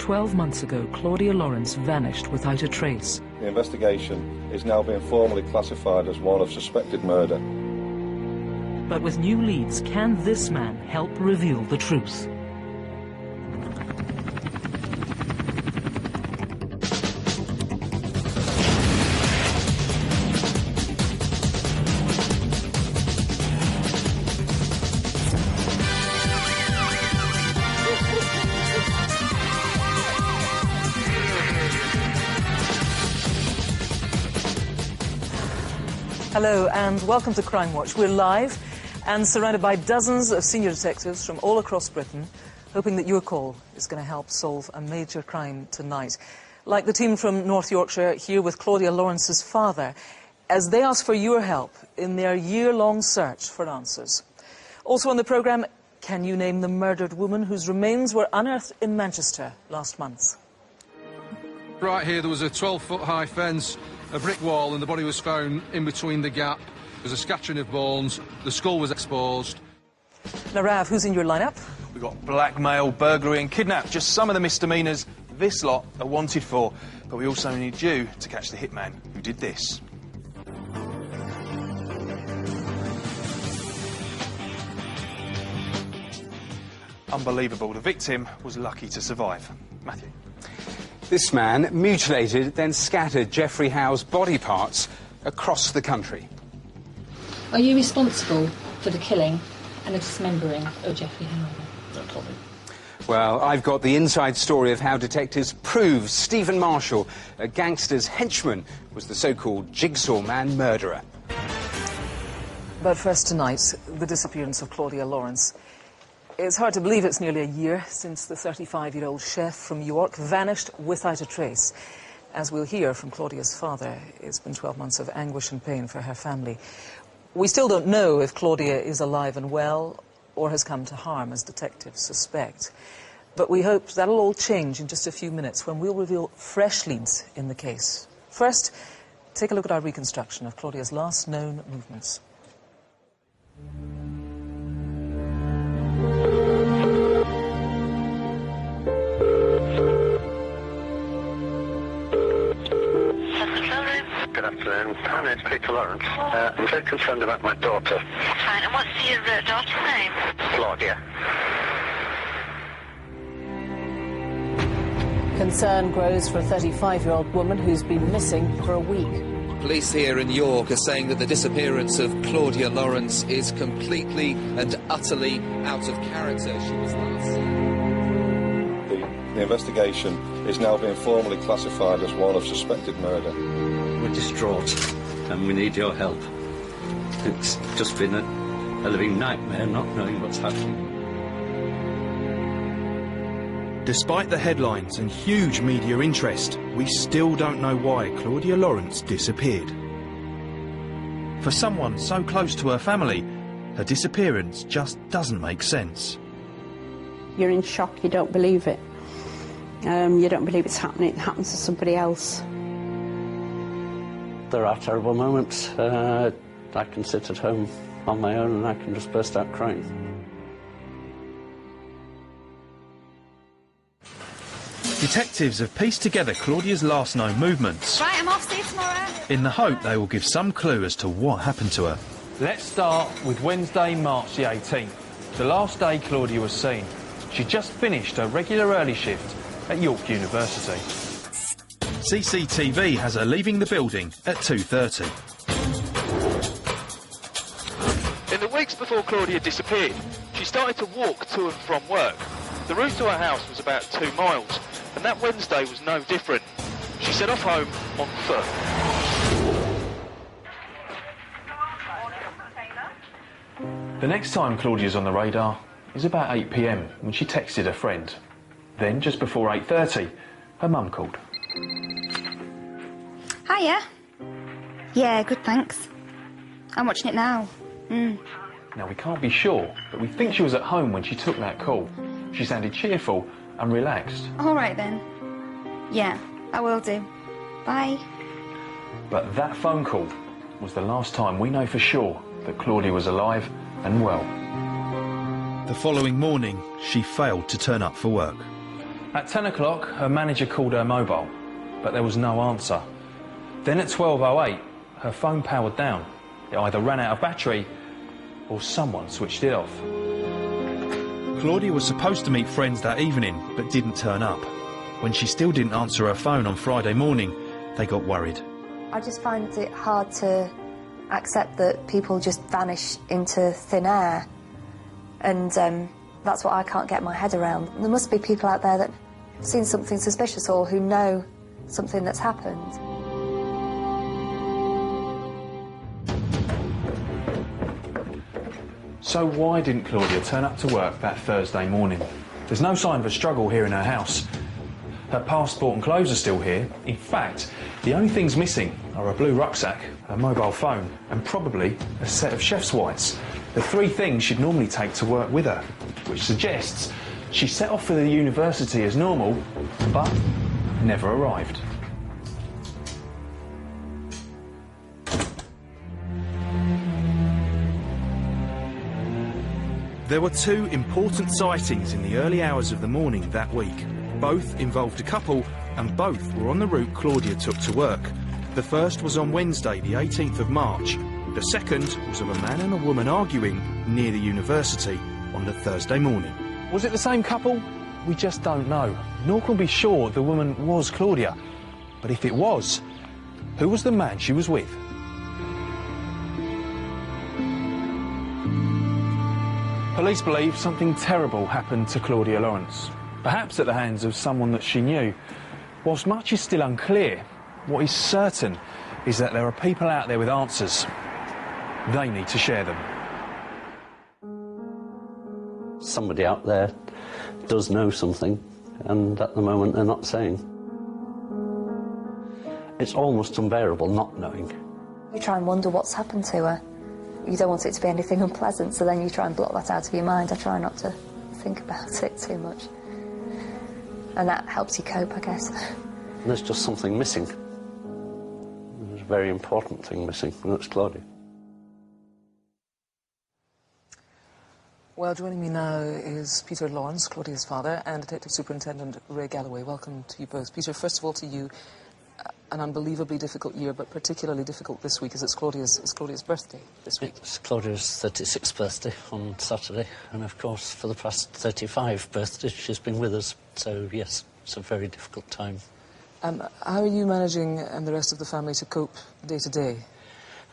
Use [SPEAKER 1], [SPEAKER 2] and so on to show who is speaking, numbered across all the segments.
[SPEAKER 1] 12 months ago, Claudia Lawrence vanished without a trace.
[SPEAKER 2] The investigation is now being formally classified as one of suspected murder.
[SPEAKER 1] But with new leads, can this man help reveal the truth? Hello and welcome to Crimewatch. We're live and surrounded by dozens of senior detectives from all across Britain, hoping that your call is going to help solve a major crime tonight. Like the team from North Yorkshire here with Claudia Lawrence's father, as they ask for your help in their year-long search for answers. Also on the programme, can you name the murdered woman whose remains were unearthed in Manchester last month?
[SPEAKER 3] Right here there was a 12-foot high fence, a brick wall, and the body was found in between the gap. There was a scattering of bones, the skull was exposed.
[SPEAKER 1] Now, Rav, who's in your lineup?
[SPEAKER 4] We've got blackmail, burglary and kidnap, just some of the misdemeanours this lot are wanted for. But we also need you to catch the hitman who did this. Unbelievable, the victim was lucky to survive. Matthew.
[SPEAKER 5] This man mutilated, then scattered Geoffrey Howe's body parts across the country.
[SPEAKER 6] Are you responsible for the killing and the dismembering of Geoffrey Howe?
[SPEAKER 4] No comment.
[SPEAKER 5] Well, I've got the inside story of how detectives proved Stephen Marshall, a gangster's henchman, was the so-called jigsaw man murderer.
[SPEAKER 1] But first tonight, the disappearance of Claudia Lawrence. It's hard to believe it's nearly a year since the 35-year-old chef from York vanished without a trace. As we'll hear from Claudia's father, it's been 12 months of anguish and pain for her family. We still don't know if Claudia is alive and well or has come to harm, as detectives suspect. But we hope that'll all change in just a few minutes when we'll reveal fresh leads in the case. First, take a look at our reconstruction of Claudia's last known movements.
[SPEAKER 7] Good afternoon. My name's Peter Lawrence. I'm very concerned about my daughter.
[SPEAKER 8] Fine. And what's your daughter's name?
[SPEAKER 7] Claudia.
[SPEAKER 1] Concern grows for a 35-year-old woman who's been missing for a week.
[SPEAKER 9] Police here in York are saying that the disappearance of Claudia Lawrence is completely and utterly out of character. She was last seen.
[SPEAKER 2] The investigation is now being formally classified as one of suspected murder.
[SPEAKER 10] We're distraught and we need your help. It's just been a living nightmare not knowing what's happening.
[SPEAKER 4] Despite the headlines and huge media interest, we still don't know why Claudia Lawrence disappeared. For someone so close to her family, her disappearance just doesn't make sense.
[SPEAKER 11] You're in shock, you don't believe it. You don't believe it's happening, it happens to somebody else.
[SPEAKER 10] There are terrible moments. I can sit at home on my own and I can just burst out crying.
[SPEAKER 4] Detectives have pieced together Claudia's last known movements.
[SPEAKER 8] Right, I'm off. See you tomorrow.
[SPEAKER 4] In the hope they will give some clue as to what happened to her. Let's start with Wednesday, March the 18th, the last day Claudia was seen. She just finished her regular early shift at York University. CCTV has her leaving the building at 2:30. In the weeks before Claudia disappeared, she started to walk to and from work. The route to her house was about 2 miles, and that Wednesday was no different. She set off home on foot. The next time Claudia's on the radar is about 8 p.m. when she texted a friend. Then, just before 8:30, her mum called.
[SPEAKER 8] Hiya. Yeah, good, thanks. I'm watching it now.
[SPEAKER 4] Now, we can't be sure, but we think she was at home when she took that call. She sounded cheerful and relaxed.
[SPEAKER 8] All right, then. Yeah, I will do. Bye.
[SPEAKER 4] But that phone call was the last time we know for sure that Claudia was alive and well. The following morning, she failed to turn up for work. At 10 o'clock, her manager called her mobile, but there was no answer. Then at 12:08, her phone powered down. It either ran out of battery or someone switched it off. Claudia was supposed to meet friends that evening, but didn't turn up. When she still didn't answer her phone on Friday morning, they got worried.
[SPEAKER 12] I just find it hard to accept that people just vanish into thin air, and that's what I can't get my head around. There must be people out there that have seen something suspicious or who know something that's happened.
[SPEAKER 4] So why didn't Claudia turn up to work that Thursday morning? There's no sign of a struggle here in her house. Her passport and clothes are still here. In fact, the only things missing are a blue rucksack, a mobile phone, and probably a set of chef's whites. The three things she'd normally take to work with her, which suggests she set off for the university as normal, but never arrived. There were two important sightings in the early hours of the morning that week. Both involved a couple, and both were on the route Claudia took to work. The first was on Wednesday, the 18th of March. The second was of a man and a woman arguing near the university on the Thursday morning. Was it the same couple? We just don't know. Nor can we be sure the woman was Claudia. But if it was, who was the man she was with? Police believe something terrible happened to Claudia Lawrence, perhaps at the hands of someone that she knew. Whilst much is still unclear, what is certain is that there are people out there with answers. They need to share them.
[SPEAKER 10] Somebody out there does know something, and at the moment they're not saying. It's almost unbearable not knowing.
[SPEAKER 12] You try and wonder what's happened to her. You don't want it to be anything unpleasant, so then you try and block that out of your mind. I try not to think about it too much. And that helps you cope, I guess.
[SPEAKER 10] There's just something missing. There's a very important thing missing, and that's Claudia.
[SPEAKER 1] Well, joining me now is Peter Lawrence, Claudia's father, and Detective Superintendent Ray Galloway. Welcome to you both. Peter, first of all to you, an unbelievably difficult year, but particularly difficult this week, as it's Claudia's birthday this week.
[SPEAKER 10] It's Claudia's 36th birthday on Saturday, and of course for the past 35 birthdays she's been with us, so yes, it's a very difficult time.
[SPEAKER 1] How are you managing and the rest of the family to cope day to day?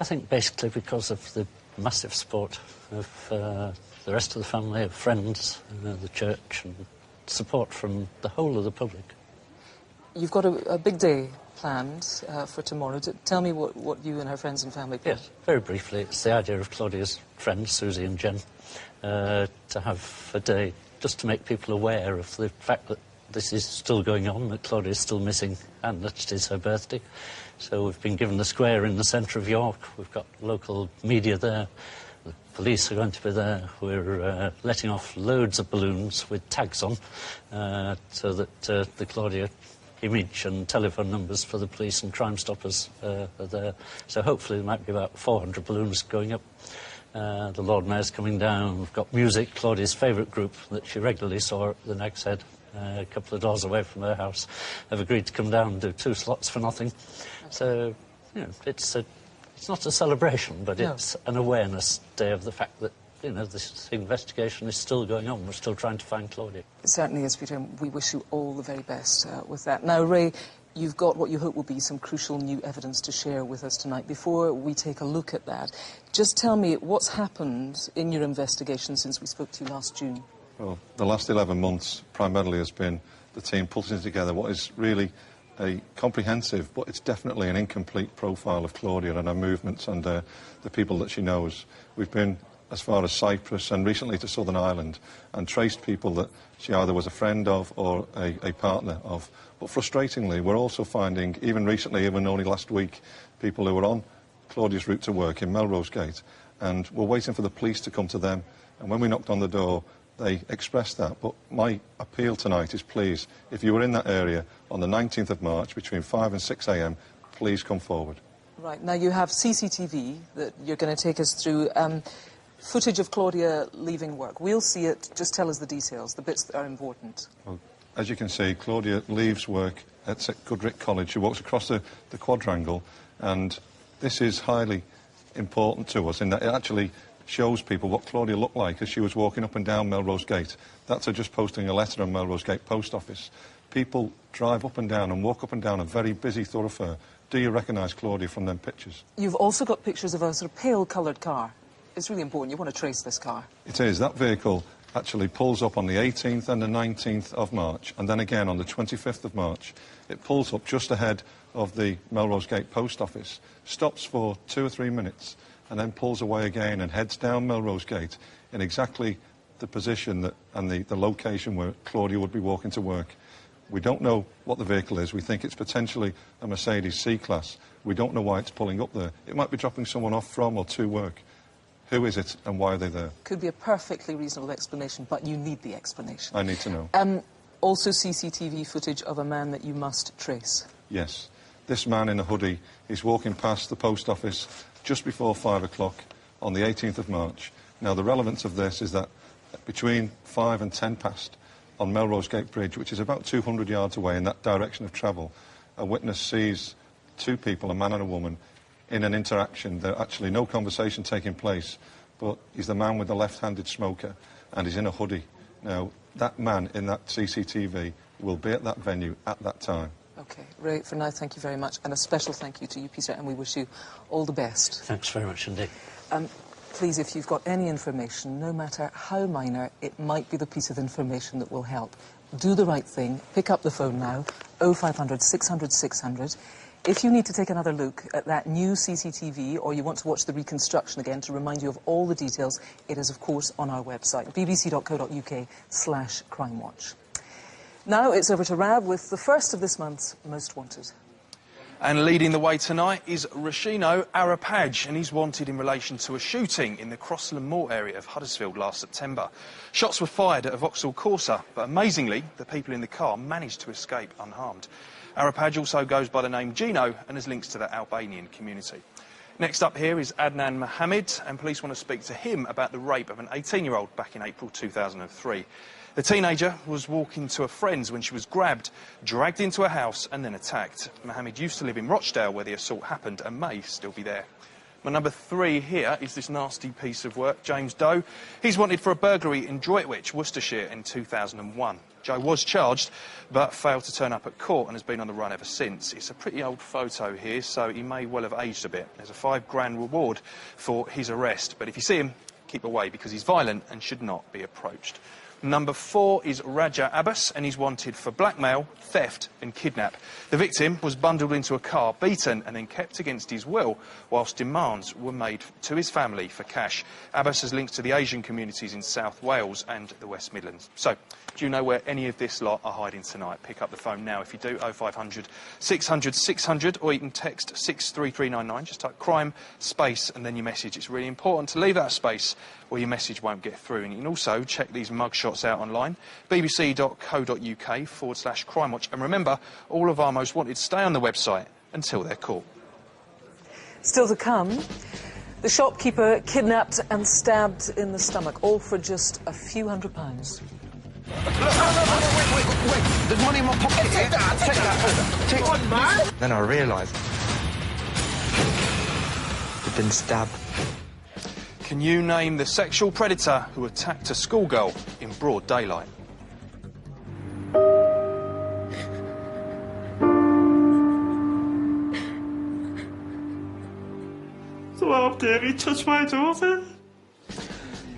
[SPEAKER 10] I think basically because of the massive support of the rest of the family, of friends, the church, and support from the whole of the public.
[SPEAKER 1] You've got a big day planned for tomorrow. Tell me what you and her friends and family plan.
[SPEAKER 10] Yes, very briefly, it's the idea of Claudia's friends, Susie and Jen, to have a day just to make people aware of the fact that this is still going on, that Claudia is still missing, and that it is her birthday. So we've been given the square in the centre of York. We've got local media there. The police are going to be there. We're letting off loads of balloons with tags on so that the Claudia image and telephone numbers for the police and Crime Stoppers are there. So hopefully there might be about 400 balloons going up. The Lord Mayor's coming down. We've got music. Claudia's favourite group that she regularly saw at the Nag's Head, a couple of doors away from her house, have agreed to come down and do 2 slots for nothing. So, you know, it's not a celebration, but it's an awareness day of the fact that, you know, this investigation is still going on. We're still trying to find Claudia.
[SPEAKER 1] It certainly is, Peter, and we wish you all the very best with that. Now, Ray, you've got what you hope will be some crucial new evidence to share with us tonight. Before we take a look at that, just tell me what's happened in your investigation since we spoke to you last June.
[SPEAKER 2] Well, the last 11 months primarily has been the team putting together what is really a comprehensive, but it's definitely an incomplete profile of Claudia and her movements and the people that she knows. We've been as far as Cyprus and recently to Southern Ireland and traced people that she either was a friend of or a partner of. But frustratingly, we're also finding, even recently, even only last week, people who were on Claudia's route to work in Melrose Gate, and we're waiting for the police to come to them. And when we knocked on the door, they expressed that. But my appeal tonight is, please, if you were in that area on the 19th of March between 5 and 6 a.m, please come forward.
[SPEAKER 1] Right, now you have CCTV that you're going to take us through. Footage of Claudia leaving work. We'll see it. Just tell us the details, the bits that are important.
[SPEAKER 2] Well, as you can see, Claudia leaves work at Goodrick College. She walks across the quadrangle, and this is highly important to us in that it actually shows people what Claudia looked like as she was walking up and down Melrose Gate. That's her just posting a letter on Melrose Gate Post Office. People drive up and down and walk up and down a very busy thoroughfare. Do you recognise Claudia from them pictures?
[SPEAKER 1] You've also got pictures of a sort of pale-coloured car. It's really important. You want to trace this car.
[SPEAKER 2] It is. That vehicle actually pulls up on the 18th and the 19th of March, and then again on the 25th of March. It pulls up just ahead of the Melrose Gate Post Office, stops for 2 or 3 minutes, and then pulls away again and heads down Melrose Gate in exactly the position and the location where Claudia would be walking to work. We don't know what the vehicle is. We think it's potentially a Mercedes C-Class. We don't know why it's pulling up there. It might be dropping someone off from or to work. Who is it and why are they there?
[SPEAKER 1] Could be a perfectly reasonable explanation, but you need the explanation.
[SPEAKER 2] I need to know.
[SPEAKER 1] Also CCTV footage of a man that you must trace.
[SPEAKER 2] Yes. This man in a hoodie is walking past the post office just before 5 o'clock on the 18th of March. Now, the relevance of this is that between 5 and 10 past on Melrose Gate Bridge, which is about 200 yards away in that direction of travel, a witness sees 2 people, a man and a woman, in an interaction. There's actually no conversation taking place, but he's the man with the left-handed smoker, and he's in a hoodie. Now, that man in that CCTV will be at that venue at that time.
[SPEAKER 1] OK. Ray, for now, thank you very much. And a special thank you to you, Peter, and we wish you all the best.
[SPEAKER 10] Thanks very much indeed.
[SPEAKER 1] Please, if you've got any information, no matter how minor, it might be the piece of information that will help. Do the right thing. Pick up the phone now, 0500 600 600. If you need to take another look at that new CCTV or you want to watch the reconstruction again to remind you of all the details, it is, of course, on our website, bbc.co.uk/crimewatch. Now it's over to Rav with the first of this month's Most Wanted.
[SPEAKER 4] And leading the way tonight is Rashino Arapaj, and he's wanted in relation to a shooting in the Crossland Moor area of Huddersfield last September. Shots were fired at a Vauxhall Corsa, but amazingly, the people in the car managed to escape unharmed. Arapaj also goes by the name Gino and has links to the Albanian community. Next up here is Adnan Mohammed, and police want to speak to him about the rape of an 18-year-old back in April 2003. The teenager was walking to a friend's when she was grabbed, dragged into a house and then attacked. Mohammed used to live in Rochdale where the assault happened and may still be there. My number 3 here is this nasty piece of work, James Doe. He's wanted for a burglary in Droitwich, Worcestershire in 2001. Joe was charged but failed to turn up at court and has been on the run ever since. It's a pretty old photo here, so he may well have aged a bit. There's a £5,000 reward for his arrest, but if you see him, keep away because he's violent and should not be approached. Number 4 is Raja Abbas, and he's wanted for blackmail, theft and kidnap. The victim was bundled into a car, beaten and then kept against his will whilst demands were made to his family for cash. Abbas has links to the Asian communities in South Wales and the West Midlands. So, do you know where any of this lot are hiding tonight? Pick up the phone now if you do, 0500 600 600, or you can text 63399. Just type crime, space and then your message. It's really important to leave that space or your message won't get through. And you can also check these mugshots out online, bbc.co.uk/crimewatch. And remember, all of our most wanted stay on the website until they're caught.
[SPEAKER 1] Still to come, the shopkeeper kidnapped and stabbed in the stomach, all for just a few £100s.
[SPEAKER 13] Wait. There's money in my pocket. Take that. Take one, man. Then I realised he'd been stabbed.
[SPEAKER 4] Can you name the sexual predator who attacked a schoolgirl in broad daylight?
[SPEAKER 14] So how dare he touch my daughter?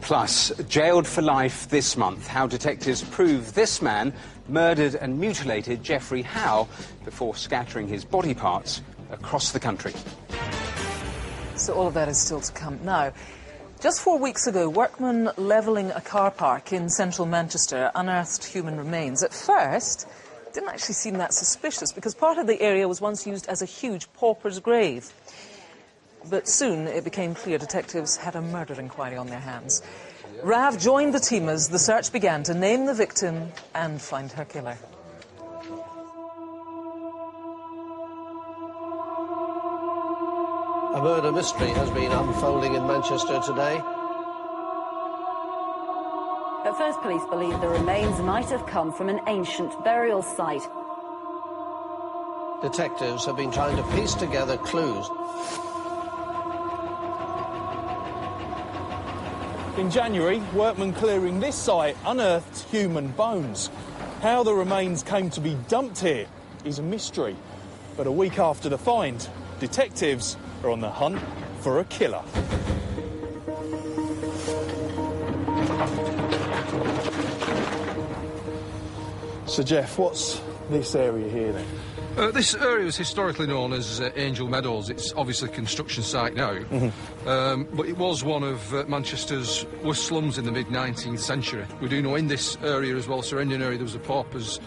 [SPEAKER 5] Plus, jailed for life this month. How detectives prove this man murdered and mutilated Geoffrey Howe before scattering his body parts across the country.
[SPEAKER 1] So all of that is still to come. Now, just 4 weeks ago, workmen levelling a car park in central Manchester unearthed human remains. At first, it didn't actually seem that suspicious because part of the area was once used as a huge pauper's grave. But soon it became clear detectives had a murder inquiry on their hands. Rav joined the team as the search began to name the victim and find her killer.
[SPEAKER 15] A murder mystery has been unfolding in Manchester today.
[SPEAKER 1] At
[SPEAKER 15] At first, police believe the remains might have come from an ancient burial site.
[SPEAKER 16] Detectives have been trying to piece together clues.
[SPEAKER 4] In January, workmen clearing this site unearthed human bones. How the remains came to be dumped here is a mystery. But a week after the find, detectives are on the hunt for a killer. So, Jeff, what's this area here then?
[SPEAKER 3] This area was historically known as Angel Meadows. It's obviously a construction site now, but it was one of Manchester's worst slums in the mid-19th century. We do know in this area as well, surrounding area, there was a pauper's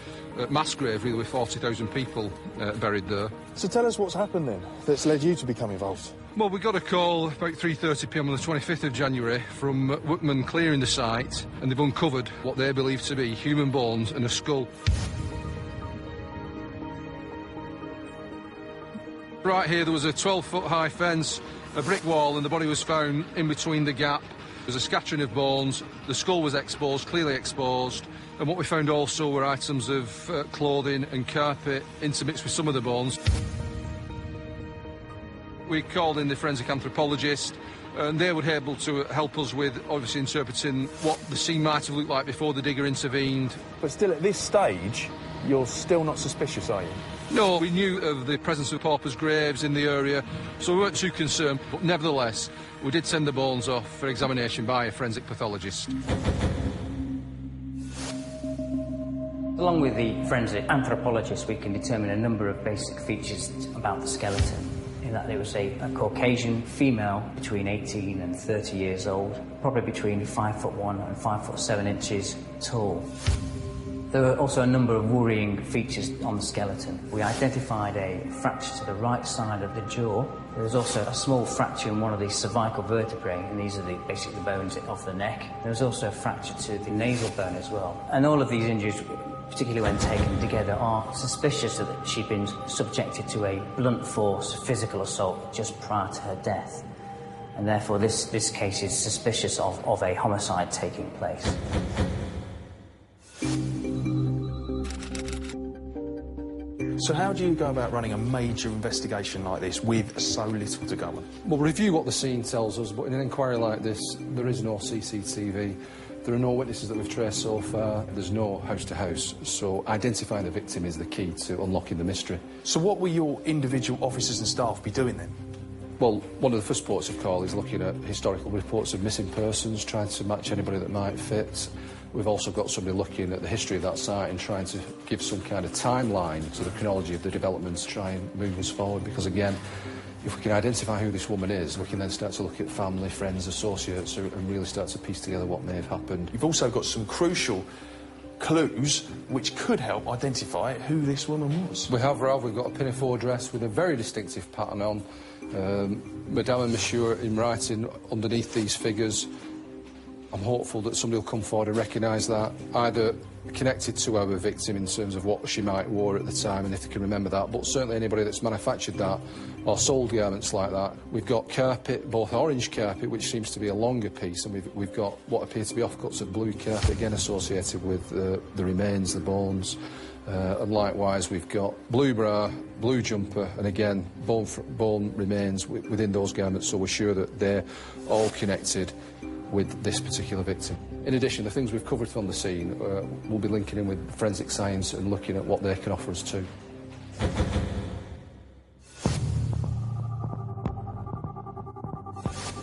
[SPEAKER 3] mass grave really with 40,000 people buried there.
[SPEAKER 4] So tell us what's happened then that's led you to become involved.
[SPEAKER 3] Well, we got a call about 3:30 p.m. on the 25th of January from workmen clearing the site, and they've uncovered what they believe to be human bones and a skull. Right here, there was a 12-foot high fence, a brick wall, and the body was found in between the gap. There was a scattering of bones, the skull was exposed, clearly exposed, and what we found also were items of clothing and carpet intermixed with some of the bones. We called in the forensic anthropologist, and they were able to help us with obviously interpreting what the scene might have looked like before the digger intervened.
[SPEAKER 4] But still, at this stage, you're still not suspicious, are you?
[SPEAKER 3] No, we knew of the presence of paupers' graves in the area, so we weren't too concerned, but nevertheless, we did send the bones off for examination by a forensic pathologist.
[SPEAKER 17] Along with the forensic anthropologist, we can determine a number of basic features about the skeleton, in that it was a Caucasian female between 18 and 30 years old, probably between 5'1" and 5'7" tall. There were also a number of worrying features on the skeleton. We identified a fracture to the right side of the jaw. There was also a small fracture in one of the cervical vertebrae, and these are basically the bones off the neck. There was also a fracture to the nasal bone as well. And all of these injuries, particularly when taken together, are suspicious that she'd been subjected to a blunt force physical assault just prior to her death. And therefore this case is suspicious of a homicide taking place.
[SPEAKER 4] So how do you go about running a major investigation like this with so little to go on?
[SPEAKER 3] We'll review what the scene tells us, but in an inquiry like this, there is no CCTV. There are no witnesses that we've traced so far. There's no house-to-house, so identifying the victim is the key to unlocking the mystery.
[SPEAKER 4] So what will your individual officers and staff be doing then?
[SPEAKER 3] Well, one of the first ports of call is looking at historical reports of missing persons, trying to match anybody that might fit. We've also got somebody looking at the history of that site and trying to give some kind of timeline to the chronology of the developments, try and move us forward, because again, if we can identify who this woman is, we can then start to look at family, friends, associates, and really start to piece together what may have happened.
[SPEAKER 4] You've also got some crucial clues which could help identify who this woman was.
[SPEAKER 3] We have, Ralph. We've got a pinafore dress with a very distinctive pattern on. Madame and Monsieur in writing underneath these figures. I'm hopeful that somebody will come forward and recognise that, either connected to our victim in terms of what she might have wore at the time and if they can remember that, but certainly anybody that's manufactured that or sold garments like that. We've got carpet, both orange carpet, which seems to be a longer piece, and we've got what appear to be offcuts of blue carpet, again associated with the remains, the bones. And likewise, we've got blue bra, blue jumper, and again, bone remains within those garments, so we're sure that they're all connected with this particular victim. In addition, the things we've covered from the scene, we'll be linking in with forensic science and looking at what they can offer us too.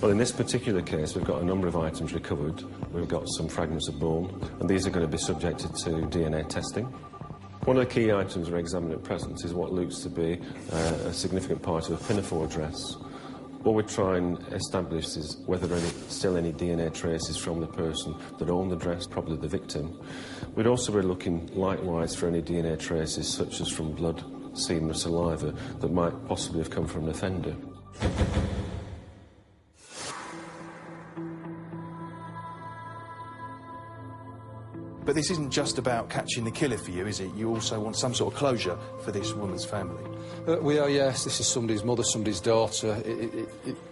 [SPEAKER 18] Well, in this particular case, we've got a number of items recovered. We've got some fragments of bone, and these are going to be subjected to DNA testing. One of the key items we're examining at present is what looks to be a significant part of a pinafore dress. What we try and establish is whether there are still any DNA traces from the person that owned the dress, probably the victim. We'd also be looking likewise for any DNA traces, such as from blood, semen or saliva, that might possibly have come from an offender.
[SPEAKER 4] But this isn't just about catching the killer for you, is it? You also want some sort of closure for this woman's family.
[SPEAKER 3] We are, yes. This is somebody's mother, somebody's daughter.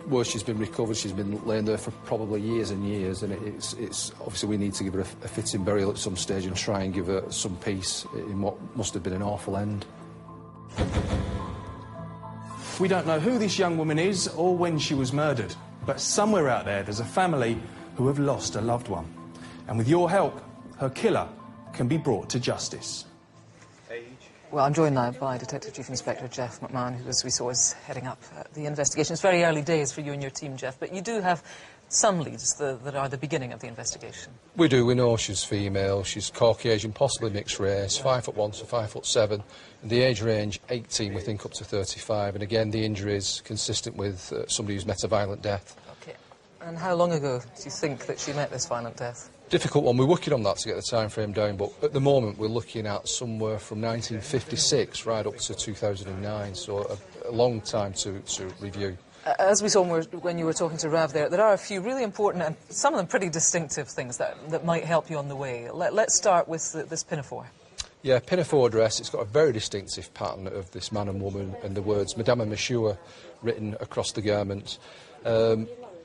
[SPEAKER 3] Where she's been recovered, she's been laying there for probably years and years, and it's obviously we need to give her a fitting burial at some stage and try and give her some peace in what must have been an awful end.
[SPEAKER 4] We don't know who this young woman is or when she was murdered, but somewhere out there's a family who have lost a loved one. And with your help, her killer can be brought to justice.
[SPEAKER 1] Well, I'm joined now by Detective Chief Inspector Jeff McMahon, who, as we saw, is heading up the investigation. It's very early days for you and your team, Jeff, but you do have some leads that are the beginning of the investigation.
[SPEAKER 3] We do. We know she's female. She's Caucasian, possibly mixed race, 5'1" to 5'7", and the age range 18, we think, up to 35. And again, the injuries consistent with somebody who's met a violent death.
[SPEAKER 1] OK. And how long ago do you think that she met this violent death?
[SPEAKER 3] Difficult one. We're working on that to get the time frame down, but at the moment we're looking at somewhere from 1956 right up to 2009, so a long time to review.
[SPEAKER 1] As we saw when you were talking to Rav there are a few really important and some of them pretty distinctive things that might help you on the way. Let's start with this pinafore.
[SPEAKER 3] Yeah, pinafore dress. It's got a very distinctive pattern of this man and woman and the words Madame and Monsieur written across the garment.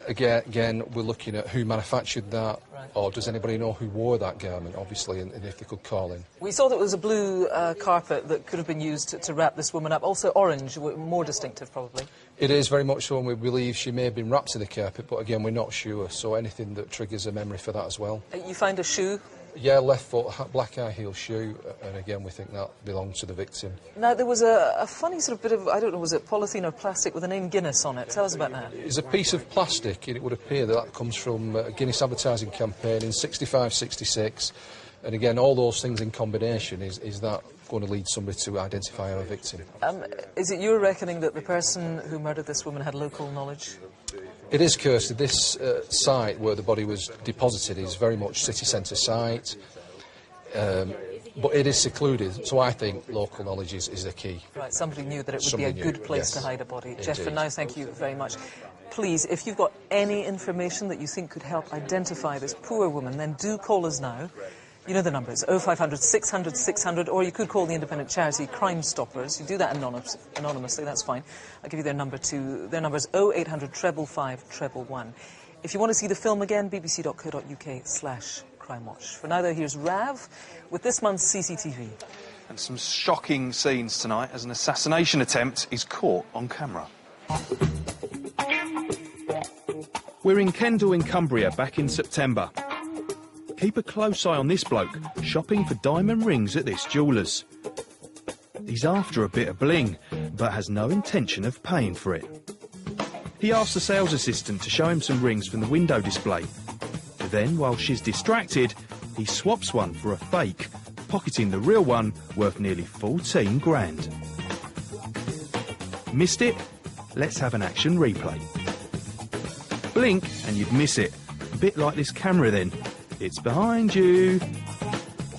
[SPEAKER 3] Again, we're looking at who manufactured that, or does anybody know who wore that garment, obviously, and if they could call in.
[SPEAKER 1] We saw that there was a blue carpet that could have been used to wrap this woman up. Also orange, more distinctive, probably. It
[SPEAKER 3] is very much so, and we believe she may have been wrapped in the carpet, but again, we're not sure, so anything that triggers a memory for that as well.
[SPEAKER 1] You find a shoe?
[SPEAKER 3] Yeah, left foot, black high heel shoe, and again, we think that belonged to the victim.
[SPEAKER 1] Now, there was a funny sort of bit of, I don't know, was it polythene or plastic with the name Guinness on it? Tell us about that.
[SPEAKER 3] It's a piece of plastic, and it would appear that comes from a Guinness advertising campaign in 65, 66, and again, all those things in combination, is that going to lead somebody to identify our victim.
[SPEAKER 1] Is it your reckoning that the person who murdered this woman had local knowledge?
[SPEAKER 3] It is, Kirsty. This site where the body was deposited is very much city centre site, but it is secluded, so I think local knowledge is the key.
[SPEAKER 1] Right, somebody knew that it would be a good place to hide a body.
[SPEAKER 3] Indeed.
[SPEAKER 1] Jeff, for now, thank you very much. Please, if you've got any information that you think could help identify this poor woman, then do call us now. You know the numbers, 0500 600 600, or you could call the independent charity Crime Stoppers. You do that anonymously, that's fine. I'll give you their number too. Their number is 0800 555 111. If you want to see the film again, bbc.co.uk/crimewatch. For now, though, here's Rav with this month's CCTV.
[SPEAKER 4] And some shocking scenes tonight as an assassination attempt is caught on camera. We're in Kendal in Cumbria back in September. Keep a close eye on this bloke, shopping for diamond rings at this jeweller's. He's after a bit of bling, but has no intention of paying for it. He asks the sales assistant to show him some rings from the window display. Then, while she's distracted, he swaps one for a fake, pocketing the real one worth nearly 14 grand. Missed it? Let's have an action replay. Blink and you'd miss it. A bit like this camera then. It's behind you.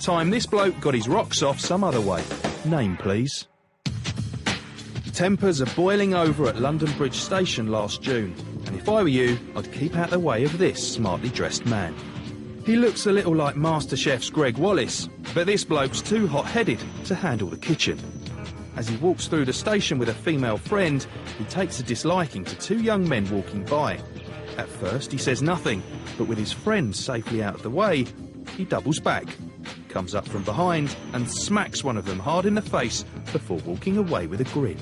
[SPEAKER 4] Time this bloke got his rocks off some other way. Name, please. Tempers are boiling over at London Bridge Station last June, and if I were you, I'd keep out the way of this smartly dressed man. He looks a little like MasterChef's Greg Wallace, but this bloke's too hot-headed to handle the kitchen. As he walks through the station with a female friend, he takes a disliking to two young men walking by. At first, he says nothing, but with his friend safely out of the way, he doubles back, comes up from behind and smacks one of them hard in the face before walking away with a grin.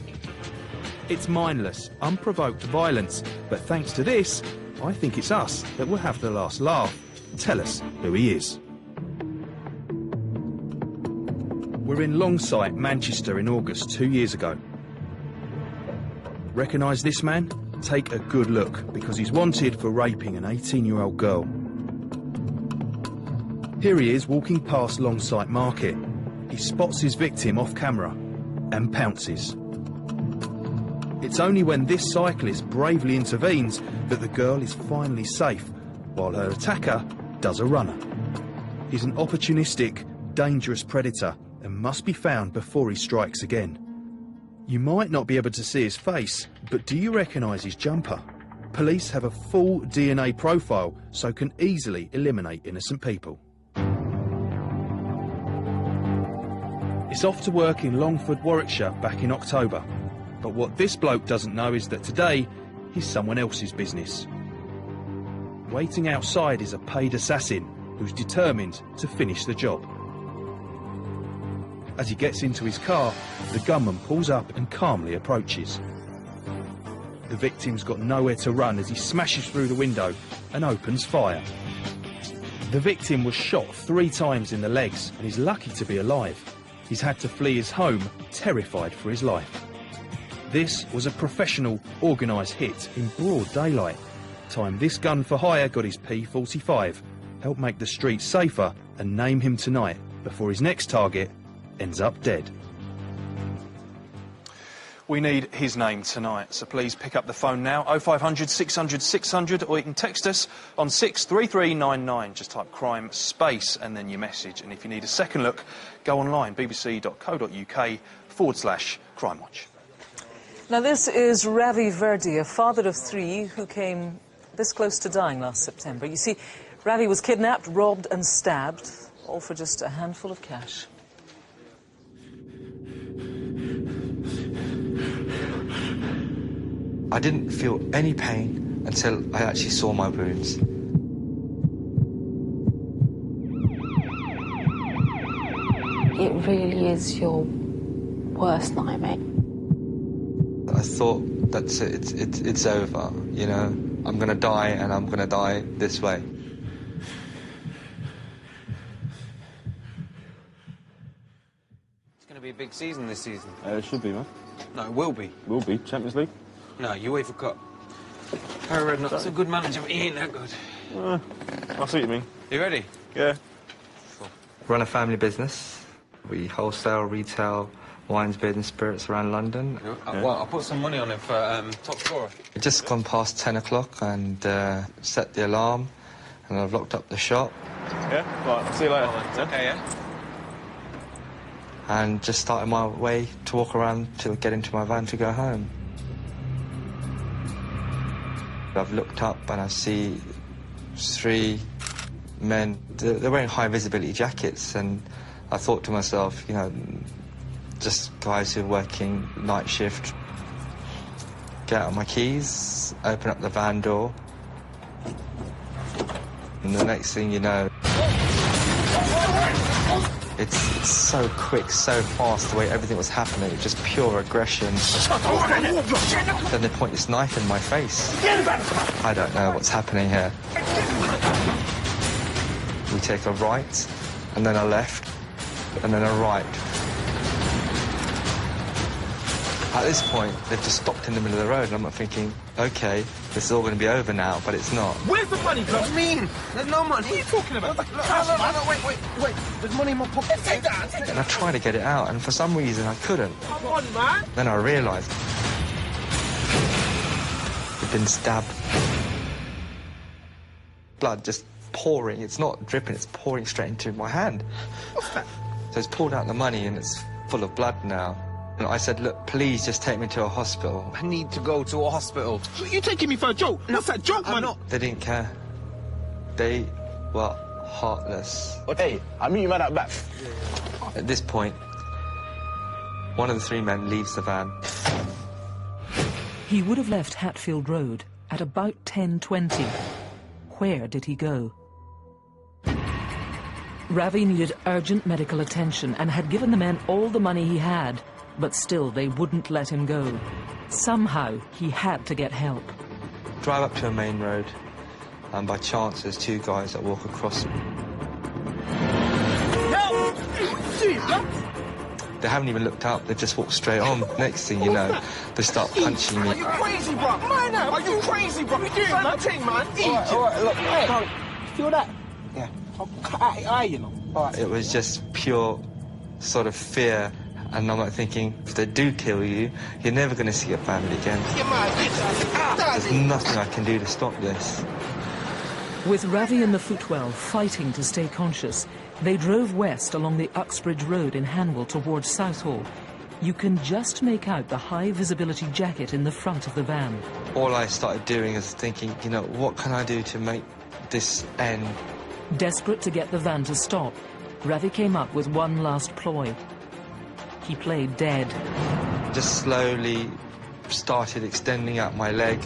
[SPEAKER 4] It's mindless, unprovoked violence, but thanks to this, I think it's us that will have the last laugh. Tell us who he is. We're in Longsight, Manchester in August 2 years ago. Recognise this man? Take a good look, because he's wanted for raping an 18-year-old girl. Here he is walking past Longsight Market. He spots his victim off camera and pounces. It's only when this cyclist bravely intervenes that the girl is finally safe, while her attacker does a runner. He's an opportunistic, dangerous predator and must be found before he strikes again. You might not be able to see his face, but do you recognise his jumper? Police have a full DNA profile, so can easily eliminate innocent people. It's off to work in Longford, Warwickshire back in October. But what this bloke doesn't know is that today he's someone else's business. Waiting outside is a paid assassin who's determined to finish the job. As he gets into his car, the gunman pulls up and calmly approaches. The victim's got nowhere to run as he smashes through the window and opens fire. The victim was shot 3 times in the legs and is lucky to be alive. He's had to flee his home, terrified for his life. This was a professional, organised hit in broad daylight. Time this gun for hire got his P45, helped make the streets safer and name him tonight before his next target ends up dead. We need his name tonight, so please pick up the phone now, 0500 600 600, or you can text us on 63399. Just type crime space and then your message. And if you need a second look, go online, bbc.co.uk/Crimewatch.
[SPEAKER 1] Now this is Ravi Verdi, a father of 3 who came this close to dying last September. You see, Ravi was kidnapped, robbed and stabbed, all for just a handful of cash.
[SPEAKER 19] I didn't feel any pain until I actually saw my wounds.
[SPEAKER 11] It really is your worst nightmare.
[SPEAKER 19] I thought that's it, it's over, you know. I'm going to die, and I'm going to die this way.
[SPEAKER 20] It's going to be a big season this season.
[SPEAKER 21] It should be, man.
[SPEAKER 20] No, it will be.
[SPEAKER 21] Will be. Champions League?
[SPEAKER 20] No, UEFA Cup. Harry Redknapp's a good manager, but he ain't that good.
[SPEAKER 21] I see what you mean.
[SPEAKER 20] You ready?
[SPEAKER 21] Yeah.
[SPEAKER 19] Run a family business. We wholesale, retail, wines, beers and spirits around London.
[SPEAKER 20] Well, I'll put some money on it for top scorer.
[SPEAKER 19] It's just gone past 10 o'clock and set the alarm, and I've locked up the shop.
[SPEAKER 21] Yeah? Right, see you later.
[SPEAKER 20] Okay, yeah?
[SPEAKER 19] And just started my way to walk around to get into my van to go home. I've looked up and I see 3 men. They're wearing high visibility jackets, and I thought to myself, you know, just guys who are working night shift. Get out my keys, open up the van door, and the next thing you know, it's so quick, so fast, the way everything was happening. It was just pure aggression. Then they point this knife in my face. I don't know what's happening here. We take a right, and then a left, and then a right. At this point, they've just stopped in the middle of the road, and I'm not thinking, OK, this is all going to be over now, but it's not.
[SPEAKER 13] Where's the money, bro? What do you mean? There's no money. What are you talking about? No, wait. There's money in my pocket. Take that.
[SPEAKER 19] And I tried to get it out, and for some reason I couldn't.
[SPEAKER 13] Come on, man.
[SPEAKER 19] Then I realised I'd been stabbed. Blood just pouring. It's not dripping, it's pouring straight into my hand.
[SPEAKER 13] What's that?
[SPEAKER 19] So it's pulled out the money, and it's full of blood now. And I said, look, please just take me to a hospital.
[SPEAKER 20] I need to go to a hospital.
[SPEAKER 13] You taking me for a joke? What's that joke, man?
[SPEAKER 19] They didn't care. They were heartless.
[SPEAKER 13] Hey, I'll meet you right out back.
[SPEAKER 19] At this point, one of the 3 men leaves the van.
[SPEAKER 1] He would have left Hatfield Road at about 10:20. Where did he go? Ravi needed urgent medical attention and had given the men all the money he had, but still they wouldn't let him go. Somehow he had to get help.
[SPEAKER 19] Drive up to a main road, and by chance there's 2 guys that walk across.
[SPEAKER 13] Help!
[SPEAKER 19] They haven't even looked up, they've just walked straight on. Next thing you know, they start punching me.
[SPEAKER 13] Are you crazy, bro? Man, are you crazy, bro? What are you doing, man? Thing, man. All right, look. Hey, feel that? Yeah. I'll cut out your eye, you know. All right.
[SPEAKER 19] It was just pure sort of fear, and I'm like thinking, if they do kill you, you're never going to see your family again. There's nothing I can do to stop this.
[SPEAKER 1] With Ravi and the footwell fighting to stay conscious, they drove west along the Uxbridge Road in Hanwell towards Southall. You can just make out the high-visibility jacket in the front of the van.
[SPEAKER 19] All I started doing is thinking, you know, what can I do to make this end?
[SPEAKER 1] Desperate to get the van to stop, Ravi came up with one last ploy. he played dead.
[SPEAKER 19] Just slowly started extending out my leg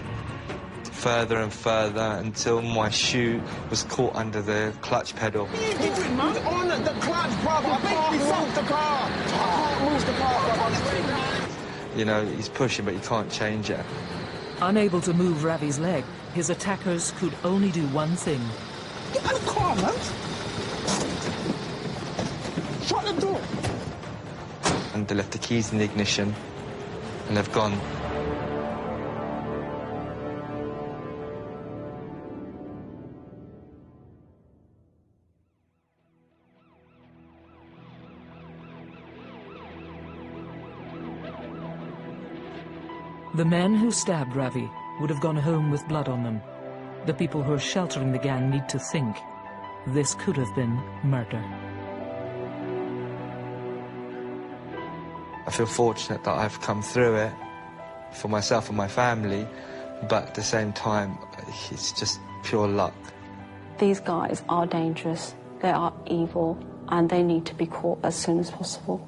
[SPEAKER 19] further and further until my shoe was caught under the clutch pedal.
[SPEAKER 13] On the clutch, brother. I can't move the car. I can't move the car, brother.
[SPEAKER 19] You know, he's pushing, but he can't change it.
[SPEAKER 1] Unable to move Ravi's leg, his attackers could only do one thing.
[SPEAKER 13] Get out of the car, man. Shut the door.
[SPEAKER 19] And they left the keys in the ignition, and they've gone.
[SPEAKER 1] The men who stabbed Ravi would have gone home with blood on them. The people who are sheltering the gang need to think this could have been murder.
[SPEAKER 19] I feel fortunate that I've come through it for myself and my family, but at the same time, it's just pure luck.
[SPEAKER 11] These guys are dangerous, they are evil, and they need to be caught as soon as possible.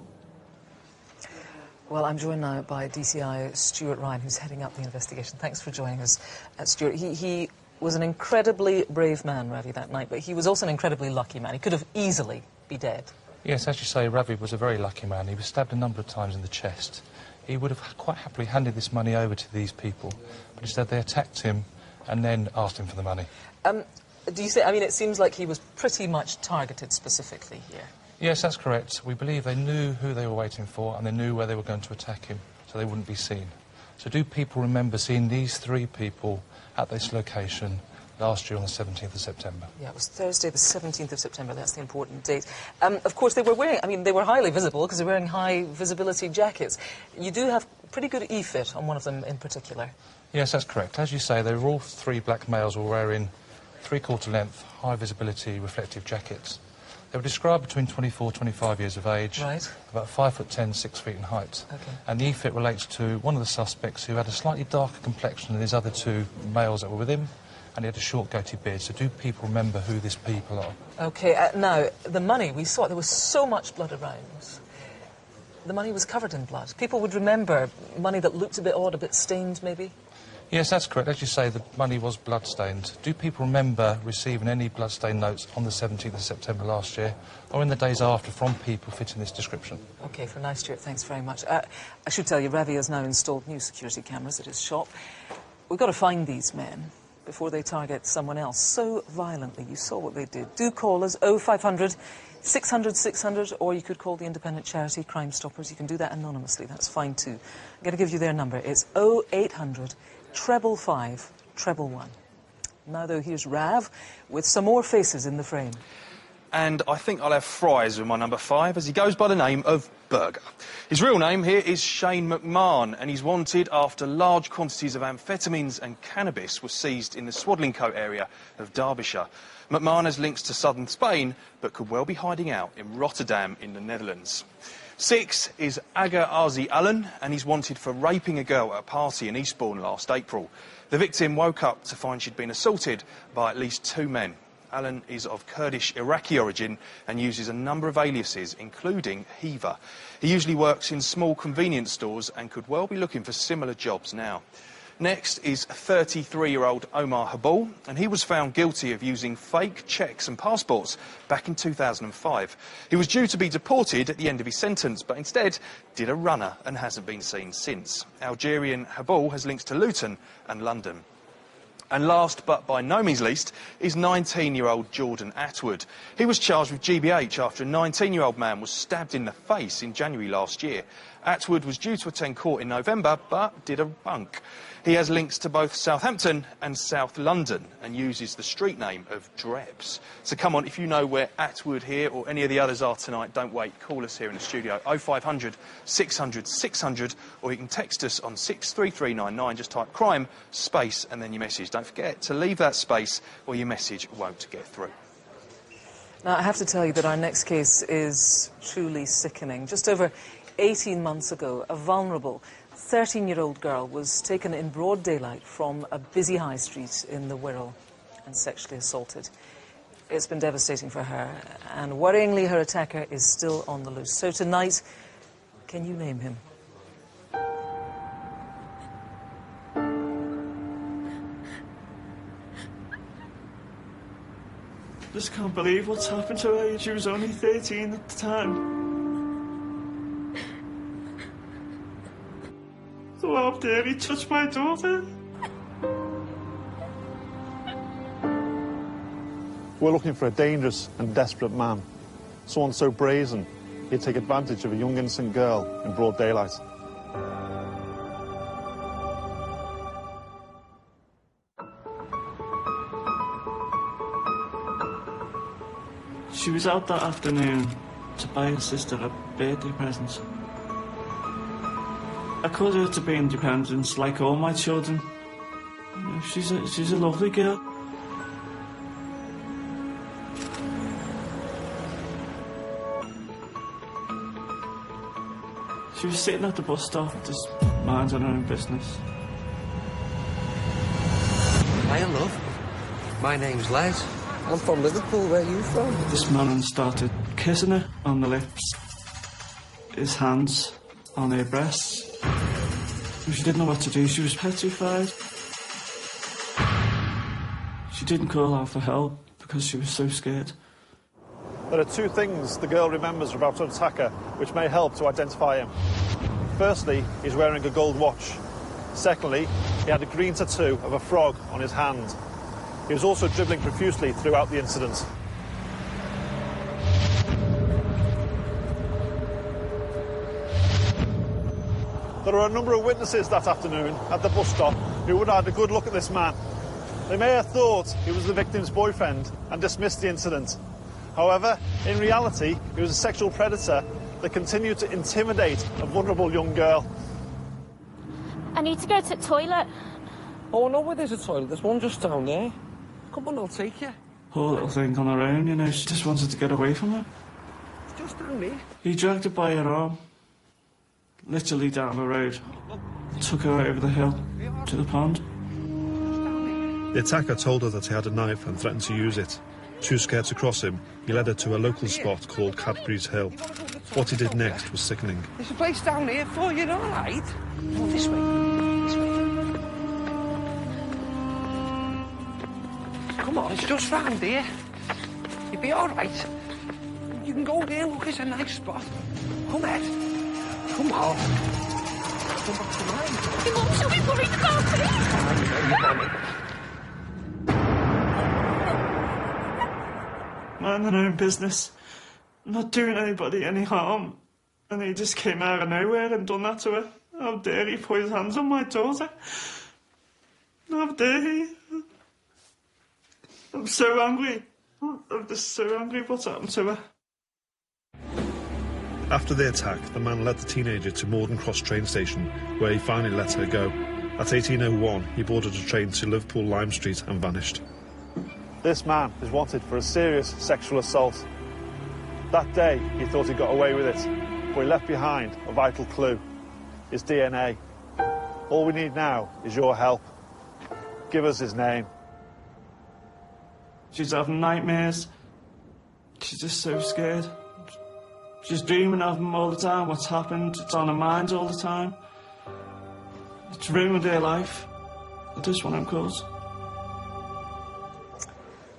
[SPEAKER 1] Well, I'm joined now by DCI Stuart Ryan, who's heading up the investigation. Thanks for joining us, Stuart. He was an incredibly brave man, Ravi, that night, but he was also an incredibly lucky man. He could have easily been dead.
[SPEAKER 6] Yes, as you say, Ravi was a very lucky man. He was stabbed a number of times in the chest. He would have quite happily handed this money over to these people, but instead they attacked him and then asked him for the money.
[SPEAKER 1] Do you say, I mean, it seems like he was pretty much targeted specifically here.
[SPEAKER 6] Yes, that's correct. We believe they knew who they were waiting for and they knew where they were going to attack him, so they wouldn't be seen. So do people remember seeing these three people at this location last year on the 17th of September?
[SPEAKER 1] Yeah, it was Thursday, the 17th of September. That's the important date. Of course, they were wearing, I mean, they were highly visible because they were wearing high-visibility jackets. You do have pretty good E-fit on one of them in particular.
[SPEAKER 6] Yes, that's correct. As you say, they were all three black males were wearing three-quarter length, high-visibility reflective jackets. They were described between 24, 25 years of age,
[SPEAKER 1] right.
[SPEAKER 6] About 5'10", 6 feet in height.
[SPEAKER 1] Okay.
[SPEAKER 6] And the E-fit relates to one of the suspects who had a slightly darker complexion than his other two males that were with him, and he had a short goatee beard. So do people remember who these people are?
[SPEAKER 1] Okay, now, the money, we saw, there was so much blood around. The money was covered in blood. People would remember money that looked a bit odd, a bit stained, maybe?
[SPEAKER 6] Yes, that's correct. As you say, the money was blood-stained. Do people remember receiving any blood-stained notes on the 17th of September last year, or in the days after, from people fitting this description?
[SPEAKER 1] OK, for now, Stuart, thanks very much. I should tell you, Ravi has now installed new security cameras at his shop. We've got to find these men before they target someone else so violently. You saw what they did. Do call us 0500 600 600, or you could call the independent charity Crime Stoppers. You can do that anonymously. That's fine, too. I'm going to give you their number. It's 0800 555 111. Now, though, here's Rav with some more faces in the frame.
[SPEAKER 4] And I think I'll have fries with my number 5, as he goes by the name of Burger. His real name here is Shane McMahon, and he's wanted after large quantities of amphetamines and cannabis were seized in the Swadlincote area of Derbyshire. McMahon has links to southern Spain, but could well be hiding out in Rotterdam in the Netherlands. 6 is Aga Arzi Allen, and he's wanted for raping a girl at a party in Eastbourne last April. The victim woke up to find she'd been assaulted by at least 2 men. Allen is of Kurdish Iraqi origin and uses a number of aliases, including Hiva. He usually works in small convenience stores and could well be looking for similar jobs now. Next is 33-year-old Omar Habul, and he was found guilty of using fake checks and passports back in 2005. He was due to be deported at the end of his sentence, but instead did a runner and hasn't been seen since. Algerian Habul has links to Luton and London. And last, but by no means least, is 19-year-old Jordan Atwood. He was charged with GBH after a 19-year-old man was stabbed in the face in January last year. Atwood was due to attend court in November, but did a bunk. He has links to both Southampton and South London and uses the street name of Drebs. So come on, if you know where Atwood here or any of the others are tonight, don't wait, call us here in the studio, 0500 600 600, or you can text us on 63399, just type crime, space, and then your message. Don't forget to leave that space or your message won't get through.
[SPEAKER 1] Now, I have to tell you that our next case is truly sickening. Just over 18 months ago, a vulnerable 13-year-old girl was taken in broad daylight from a busy high street in the Wirral and sexually assaulted. It's been devastating for her, and worryingly, her attacker is still on the loose. So tonight, Can you name him?
[SPEAKER 14] Just can't believe what's happened to her. She was only 13 at the time. So how dare he touch my daughter?
[SPEAKER 7] We're looking for a dangerous and desperate man. Someone so brazen, he'd take advantage of a young innocent girl in broad daylight.
[SPEAKER 14] She was out that afternoon to buy her sister a birthday present. I called her to be independent, like all my children. You know, she's a lovely girl. She was sitting at the bus stop, just minding her own business.
[SPEAKER 16] Hiya, love. My name's Les. I'm from Liverpool. Where are you from?
[SPEAKER 14] This man started kissing her on the lips, his hands on her breasts. She didn't know what to do. She was petrified. She didn't call out for help because she was so scared.
[SPEAKER 7] There are two things the girl remembers about her attacker which may help to identify him. Firstly, he's wearing a gold watch. Secondly, he had a green tattoo of a frog on his hand. He was also dribbling profusely throughout the incident. There are a number of witnesses that afternoon at the bus stop who would have had a good look at this man. They may have thought he was the victim's boyfriend and dismissed the incident. However, in reality, he was a sexual predator that continued to intimidate a vulnerable young girl.
[SPEAKER 22] I need to go to the toilet.
[SPEAKER 16] Oh, I know where there's a toilet. There's one just down there. Come on, I'll take you.
[SPEAKER 14] Poor little thing on her own, you know, she just wanted to get away from him.
[SPEAKER 16] It's just down there.
[SPEAKER 14] He dragged her by her arm, literally down the road, took her over the hill to the pond.
[SPEAKER 7] The attacker told her that he had a knife and threatened to use it. Too scared to cross him, he led her to a local spot called Cadbury's Hill. What he did next was sickening.
[SPEAKER 16] There's a place down here for you, all right? Oh, this way. This way. Come on, it's just round here. You'll be all right. You can go there, look, it's a nice spot. Come on. Come on. Come back to mine.
[SPEAKER 22] Your mum should be worried about me.
[SPEAKER 14] Mind their own business. Not doing anybody any harm. And he just came out of nowhere and done that to her. How dare he put his hands on my daughter? How dare he? I'm so angry. I'm just so angry what's happened to her.
[SPEAKER 7] After the attack, the man led the teenager to Morden Cross train station, where he finally let her go. At 18:01, he boarded a train to Liverpool Lime Street and vanished. This man is wanted for a serious sexual assault. That day, he thought he got away with it, but he left behind a vital clue, his DNA. All we need now is your help. Give us his name.
[SPEAKER 14] She's having nightmares. She's just so scared. She's dreaming of him all the time, what's happened. It's on her mind all the time. It's ruined her life. I just want him close.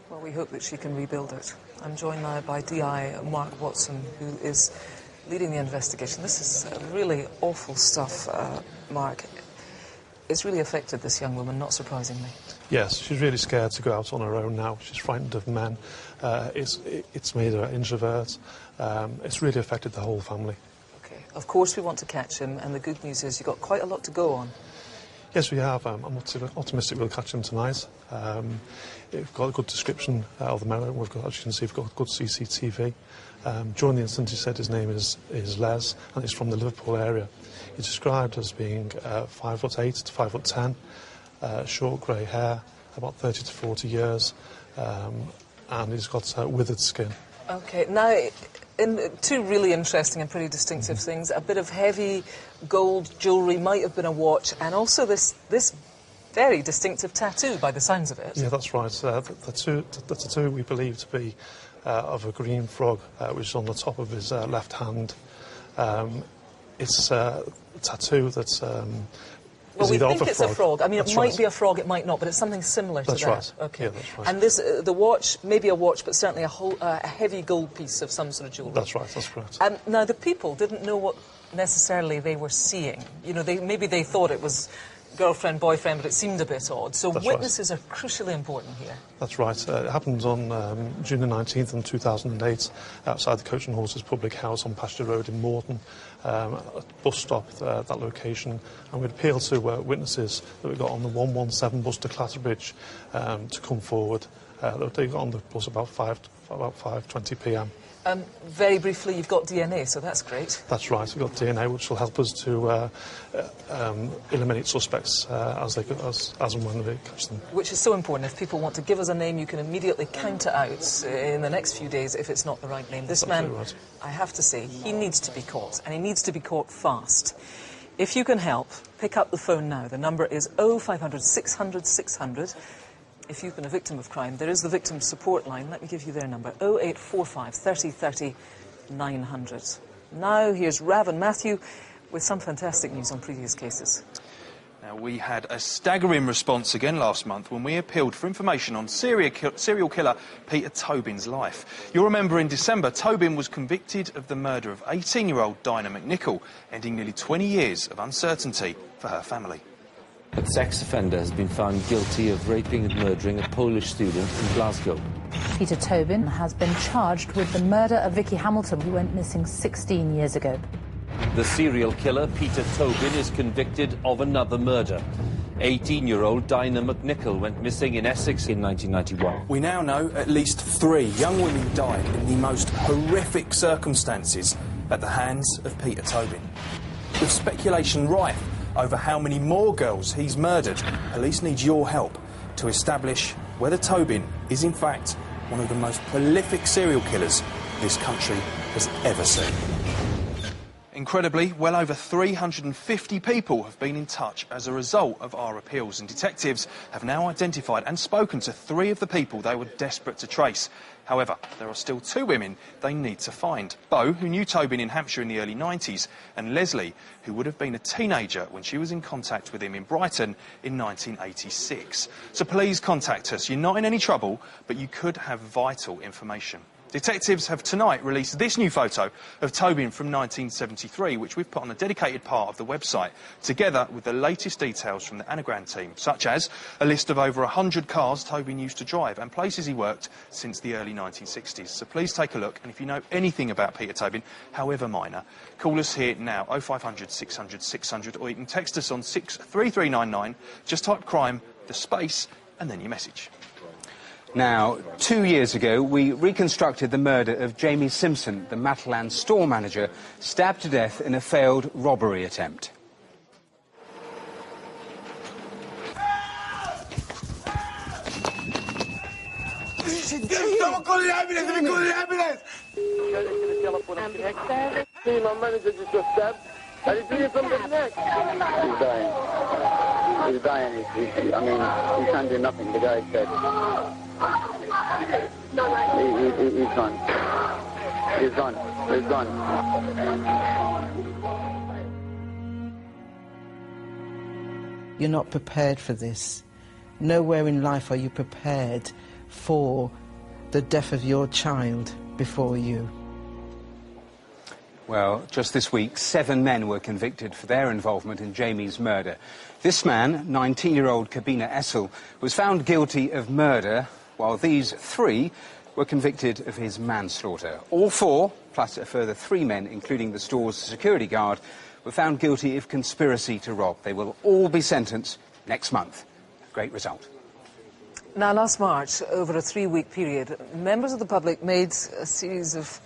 [SPEAKER 1] Well, we hope that she can rebuild it. I'm joined now by DI Mark Watson, who is leading the investigation. This is really awful stuff, Mark. It's really affected this young woman, not surprisingly.
[SPEAKER 7] Yes, she's really scared to go out on her own now. She's frightened of men. It's made her an introvert. It's really affected the whole family.
[SPEAKER 1] OK. Of course we want to catch him, and the good news is you've got quite a lot to go on.
[SPEAKER 7] Yes, we have. I'm optimistic we'll catch him tonight. We've got a good description of the man. We've got, as you can see, we've got good CCTV. During the incident, he said his name is Les, and he's from the Liverpool area. He's described as being 5'8" to 5'10", short grey hair, about 30 to 40 years, and he's got withered skin. OK,
[SPEAKER 1] now, two really interesting and pretty distinctive things. A bit of heavy gold jewellery, might have been a watch, and also this very distinctive tattoo, by the sounds of it. Yeah, that's right. The tattoo we believe to be of a green frog, which is on the top of his left hand.
[SPEAKER 7] It's a tattoo that's
[SPEAKER 1] well, we think it's
[SPEAKER 7] frog.
[SPEAKER 1] a frog. I mean,
[SPEAKER 7] That's
[SPEAKER 1] it might
[SPEAKER 7] right.
[SPEAKER 1] be a frog, it might not, but it's something similar to
[SPEAKER 7] That's
[SPEAKER 1] that.
[SPEAKER 7] right.
[SPEAKER 1] Okay.
[SPEAKER 7] Yeah, that's right.
[SPEAKER 1] And this, the watch, maybe a watch, but certainly a heavy gold piece of some sort of jewellery.
[SPEAKER 7] That's right, that's correct.
[SPEAKER 1] Now, the people didn't know what necessarily they were seeing. You know, maybe they thought it was girlfriend, boyfriend, but it seemed a bit odd. So
[SPEAKER 7] That's
[SPEAKER 1] witnesses are crucially important here.
[SPEAKER 7] That's right. It happened on June the 19th in 2008 outside the Coach and Horses Public House on Pasture Road in Morton. A bus stop, that location, and we'd appeal to witnesses that we got on the 117 bus to Clatterbridge to come forward. They got on the bus about 5:20 p.m.
[SPEAKER 1] Very briefly, you've got DNA, so that's great.
[SPEAKER 7] That's right. We've got DNA, which will help us to eliminate suspects as and when they catch them.
[SPEAKER 1] Which is so important. If people want to give us a name, you can immediately count it out in the next few days if it's not the right name. This man,
[SPEAKER 7] right.
[SPEAKER 1] I have to say, he needs to be caught, and he needs to be caught fast. If you can help, pick up the phone now. The number is 0500 600 600. If you've been a victim of crime, there is the victim support line. Let me give you their number, 0845 30 30 900. Now, here's Rav and Matthew with some fantastic news on previous cases.
[SPEAKER 4] Now, we had a staggering response again last month when we appealed for information on serial killer Peter Tobin's life. You'll remember in December, Tobin was convicted of the murder of 18-year-old Dinah McNichol, ending nearly 20 years of uncertainty for her family.
[SPEAKER 8] A sex offender has been found guilty of raping and murdering a Polish student in Glasgow.
[SPEAKER 9] Peter Tobin has been charged with the murder of Vicky Hamilton, who went missing 16 years ago.
[SPEAKER 8] The serial killer, Peter Tobin, is convicted of another murder. 18-year-old Dinah McNichol went missing in Essex in 1991.
[SPEAKER 4] We now know at least 3 young women died in the most horrific circumstances at the hands of Peter Tobin. With speculation rife over how many more girls he's murdered, police need your help to establish whether Tobin is in fact one of the most prolific serial killers this country has ever seen. Incredibly, well over 350 people have been in touch as a result of our appeals, and detectives have now identified and spoken to 3 of the people they were desperate to trace. However, there are still 2 women they need to find. Bo, who knew Tobin in Hampshire in the early 90s, and Leslie, who would have been a teenager when she was in contact with him in Brighton in 1986. So please contact us. You're not in any trouble, but you could have vital information. Detectives have tonight released this new photo of Tobin from 1973, which we've put on a dedicated part of the website, together with the latest details from the Anagram team, such as a list of over 100 cars Tobin used to drive and places he worked since the early 1960s. So please take a look, and if you know anything about Peter Tobin, however minor, call us here now, 0500 600 600, or you can text us on 63399. Just type crime, the space, and then your message.
[SPEAKER 5] Now, 2 years ago, we reconstructed the murder of Jamie Simpson, the Matalan store manager, stabbed to death in a failed robbery attempt.
[SPEAKER 13] Someone call the ambulance! Let me call the ambulance! See, my manager just got stabbed. And he's bleeding from the neck. He's dying. He's dying. I mean, he can't do nothing. The guy is dead. He's gone. He's gone. He's gone.
[SPEAKER 23] You're not prepared for this. Nowhere in life are you prepared for the death of your child before you.
[SPEAKER 5] Well, just this week, 7 men were convicted for their involvement in Jamie's murder. This man, 19-year-old Kabina Essel, was found guilty of murder, while these 3 were convicted of his manslaughter. All 4, plus a further 3 men, including the store's security guard, were found guilty of conspiracy to rob. They will all be sentenced next month. A great result.
[SPEAKER 1] Now, last March, over a 3-week period, members of the public made a series of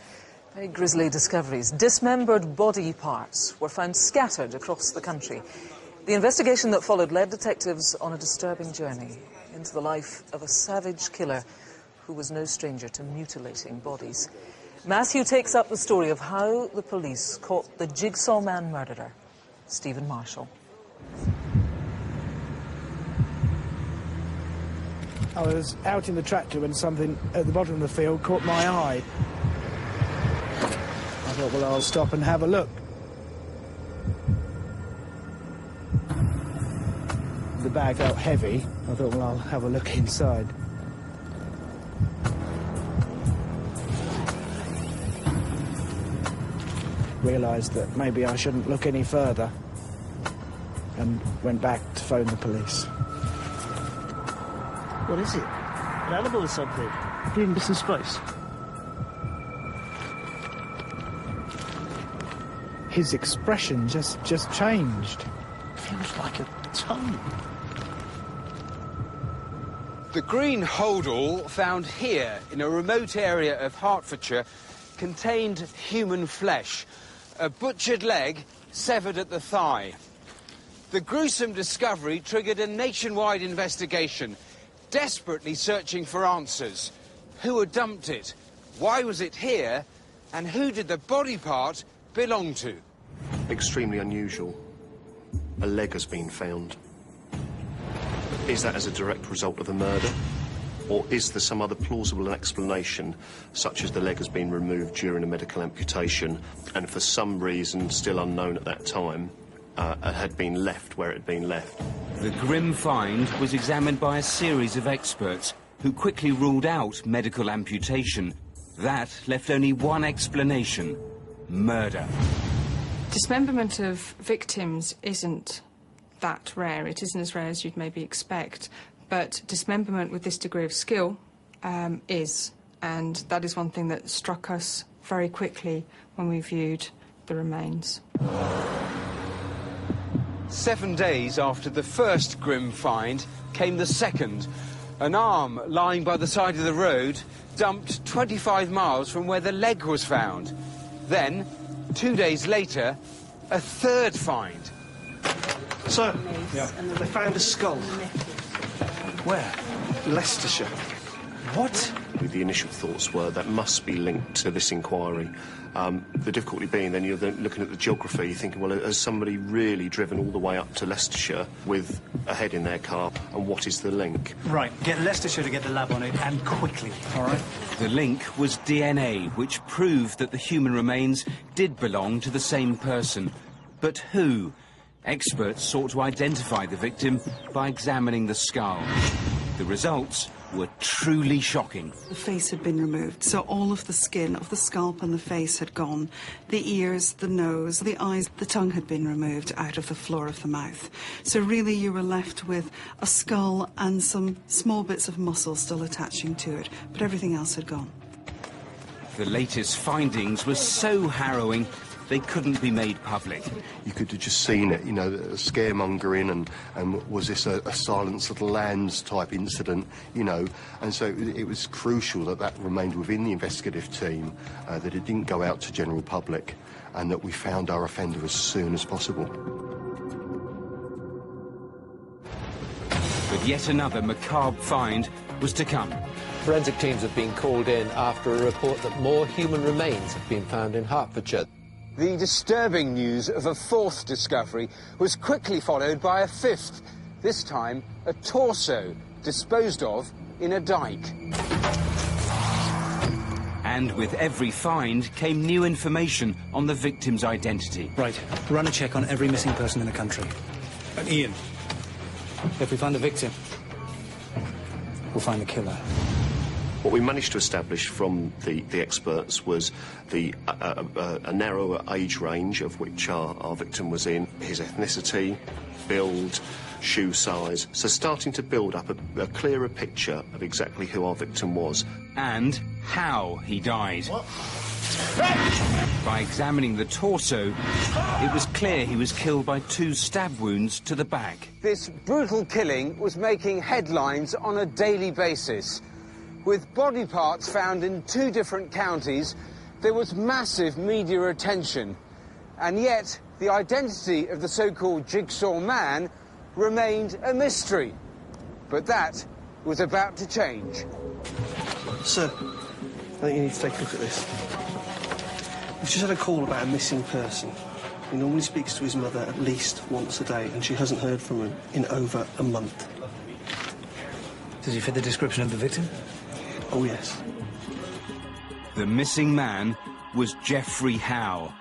[SPEAKER 1] very grisly discoveries. Dismembered body parts were found scattered across the country. The investigation that followed led detectives on a disturbing journey into the life of a savage killer who was no stranger to mutilating bodies. Matthew takes up the story of how the police caught the jigsaw man murderer, Stephen Marshall.
[SPEAKER 24] I was out in the tractor when something at the bottom of the field caught my eye. I thought, well, I'll stop and have a look. The bag felt heavy. I thought, well, I'll have a look inside. Realised that maybe I shouldn't look any further and went back to phone the police.
[SPEAKER 2] What is it? An animal or something? Being missing space?
[SPEAKER 24] His expression just changed.
[SPEAKER 2] Feels like a tongue.
[SPEAKER 5] The green holdall found here in a remote area of Hertfordshire contained human flesh, a butchered leg severed at the thigh. The gruesome discovery triggered a nationwide investigation, desperately searching for answers. Who had dumped it? Why was it here? And who did the body part belong to?
[SPEAKER 10] Extremely unusual. A leg has been found. Is that as a direct result of a murder? Or is there some other plausible explanation, such as the leg has been removed during a medical amputation and for some reason still unknown at that time, had been left where it had been left?
[SPEAKER 5] The grim find was examined by a series of experts who quickly ruled out medical amputation. That left only one explanation: murder.
[SPEAKER 12] Dismemberment of victims isn't that rare. It isn't as rare as you'd maybe expect. But dismemberment with this degree of skill is. And that is one thing that struck us very quickly when we viewed the remains.
[SPEAKER 5] 7 days after the first grim find came the second. An arm lying by the side of the road, dumped 25 miles from where the leg was found. Then, 2 days later, a third find.
[SPEAKER 2] Sir, they found a skull. Where? Leicestershire.
[SPEAKER 10] What? The initial thoughts were that must be linked to this inquiry. The difficulty being then you're then looking at the geography, you're thinking, well, has somebody really driven all the way up to Leicestershire with a head in their car, and what is the link?
[SPEAKER 15] Right, get Leicestershire to get the lab on it, and quickly, all right?
[SPEAKER 5] The link was DNA, which proved that the human remains did belong to the same person. But who? Experts sought to identify the victim by examining the skull. The results were truly shocking.
[SPEAKER 25] The face had been removed, so all of the skin of the scalp and the face had gone. The ears, the nose, the eyes, the tongue had been removed out of the floor of the mouth. So really you were left with a skull and some small bits of muscle still attaching to it, but everything else had gone.
[SPEAKER 5] The latest findings were so harrowing they couldn't be made public.
[SPEAKER 10] You could have just seen it, you know, scaremongering and was this a Silence of the Lambs type incident, you know, and so it was crucial that that remained within the investigative team, that it didn't go out to general public, and that we found our offender as soon as possible.
[SPEAKER 5] But yet another macabre find was to come.
[SPEAKER 26] Forensic teams have been called in after a report that more human remains have been found in Hertfordshire.
[SPEAKER 5] The disturbing news of a fourth discovery was quickly followed by a fifth, this time a torso disposed of in a dike. And with every find came new information on the victim's identity.
[SPEAKER 15] Right, run a check on every missing person in the country. And Ian, if we find the victim, we'll find the killer.
[SPEAKER 10] What we managed to establish from the experts was a narrower age range of which our victim was in, his ethnicity, build, shoe size, so starting to build up a clearer picture of exactly who our victim was.
[SPEAKER 5] And how he died. What? By examining the torso, it was clear he was killed by 2 stab wounds to the back. This brutal killing was making headlines on a daily basis. With body parts found in 2 different counties, there was massive media attention. And yet, the identity of the so-called Jigsaw Man remained a mystery. But that was about to change.
[SPEAKER 2] Sir, I think you need to take a look at this. We've just had a call about a missing person. He normally speaks to his mother at least once a day, and she hasn't heard from him in over a month.
[SPEAKER 15] Does he fit the description of the victim?
[SPEAKER 2] Oh, yes.
[SPEAKER 5] The missing man was Geoffrey Howe.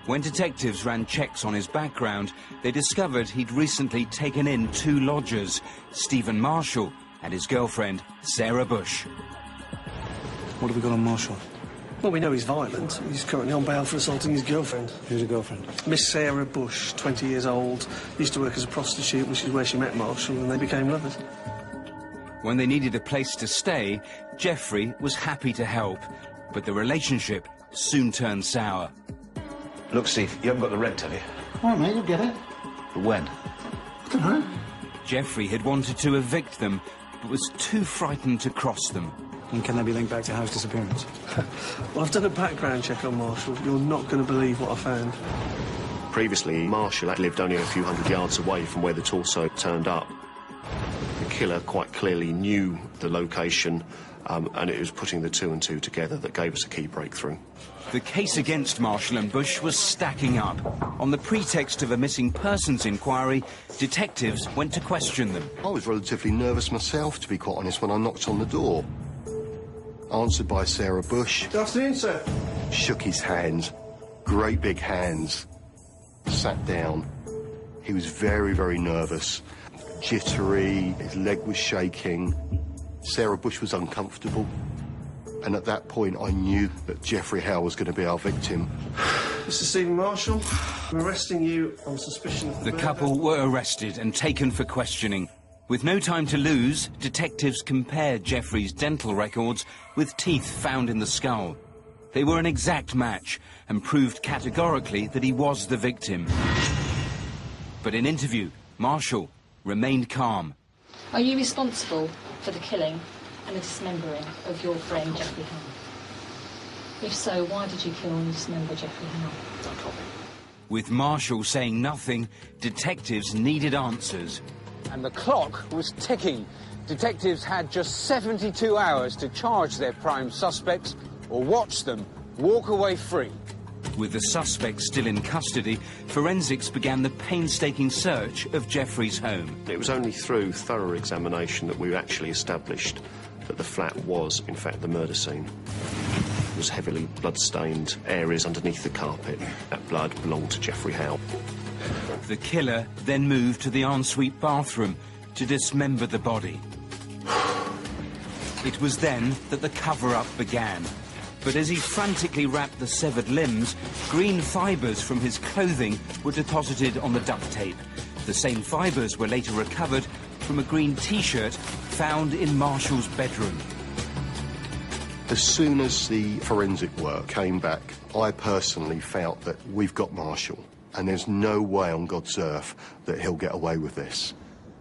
[SPEAKER 5] When detectives ran checks on his background, they discovered he'd recently taken in 2 lodgers, Stephen Marshall and his girlfriend, Sarah Bush.
[SPEAKER 24] What have we got on Marshall?
[SPEAKER 2] Well, we know he's violent. He's currently on bail for assaulting his girlfriend.
[SPEAKER 24] Who's your girlfriend?
[SPEAKER 2] Miss Sarah Bush, 20 years old, used to work as a prostitute, which is where she met Marshall, and they became lovers.
[SPEAKER 5] When they needed a place to stay, Geoffrey was happy to help, but the relationship soon turned sour.
[SPEAKER 3] Look, Steve, you haven't got the rent, have you?
[SPEAKER 24] All right, mate, you'll get it.
[SPEAKER 3] But when?
[SPEAKER 24] I don't know.
[SPEAKER 5] Geoffrey had wanted to evict them, but was too frightened to cross them.
[SPEAKER 24] And can they be linked back to Howe's disappearance?
[SPEAKER 2] Well, I've done a background check on Marshall. You're not going to believe what I found.
[SPEAKER 10] Previously, Marshall had lived only a few hundred yards away from where the torso turned up. The killer quite clearly knew the location, and it was putting the 2 and 2 together that gave us a key breakthrough.
[SPEAKER 5] The case against Marshall and Bush was stacking up. On the pretext of a missing persons inquiry, detectives went to question them.
[SPEAKER 17] I was relatively nervous myself, to be quite honest, when I knocked on the door. Answered by Sarah Bush.
[SPEAKER 2] Good afternoon, sir.
[SPEAKER 17] Shook his hands, great big hands. Sat down. He was very, very nervous. Jittery, his leg was shaking. Sarah Bush was uncomfortable. And at that point, I knew that Geoffrey Howe was going to be our victim.
[SPEAKER 2] Mr. Stephen Marshall, I'm arresting you on suspicion of
[SPEAKER 5] The couple were arrested and taken for questioning. With no time to lose, detectives compared Geoffrey's dental records with teeth found in the skull. They were an exact match and proved categorically that he was the victim. But in interview, Marshall remained calm.
[SPEAKER 22] Are you responsible for the killing and the dismembering of your friend Geoffrey Howe? If so, why did you kill and dismember Geoffrey Howe?
[SPEAKER 5] With Marshall saying nothing, detectives needed answers. And the clock was ticking. Detectives had just 72 hours to charge their prime suspects or watch them walk away free. With the suspect still in custody, forensics began the painstaking search of Geoffrey's home.
[SPEAKER 10] It was only through thorough examination that we actually established that the flat was, in fact, the murder scene. It was heavily blood-stained areas underneath the carpet. That blood belonged to Geoffrey Howe.
[SPEAKER 5] The killer then moved to the ensuite bathroom to dismember the body. It was then that the cover-up began. But as he frantically wrapped the severed limbs, green fibres from his clothing were deposited on the duct tape. The same fibres were later recovered from a green T-shirt found in Marshall's bedroom.
[SPEAKER 17] As soon as the forensic work came back, I personally felt that we've got Marshall, and there's no way on God's earth that he'll get away with this.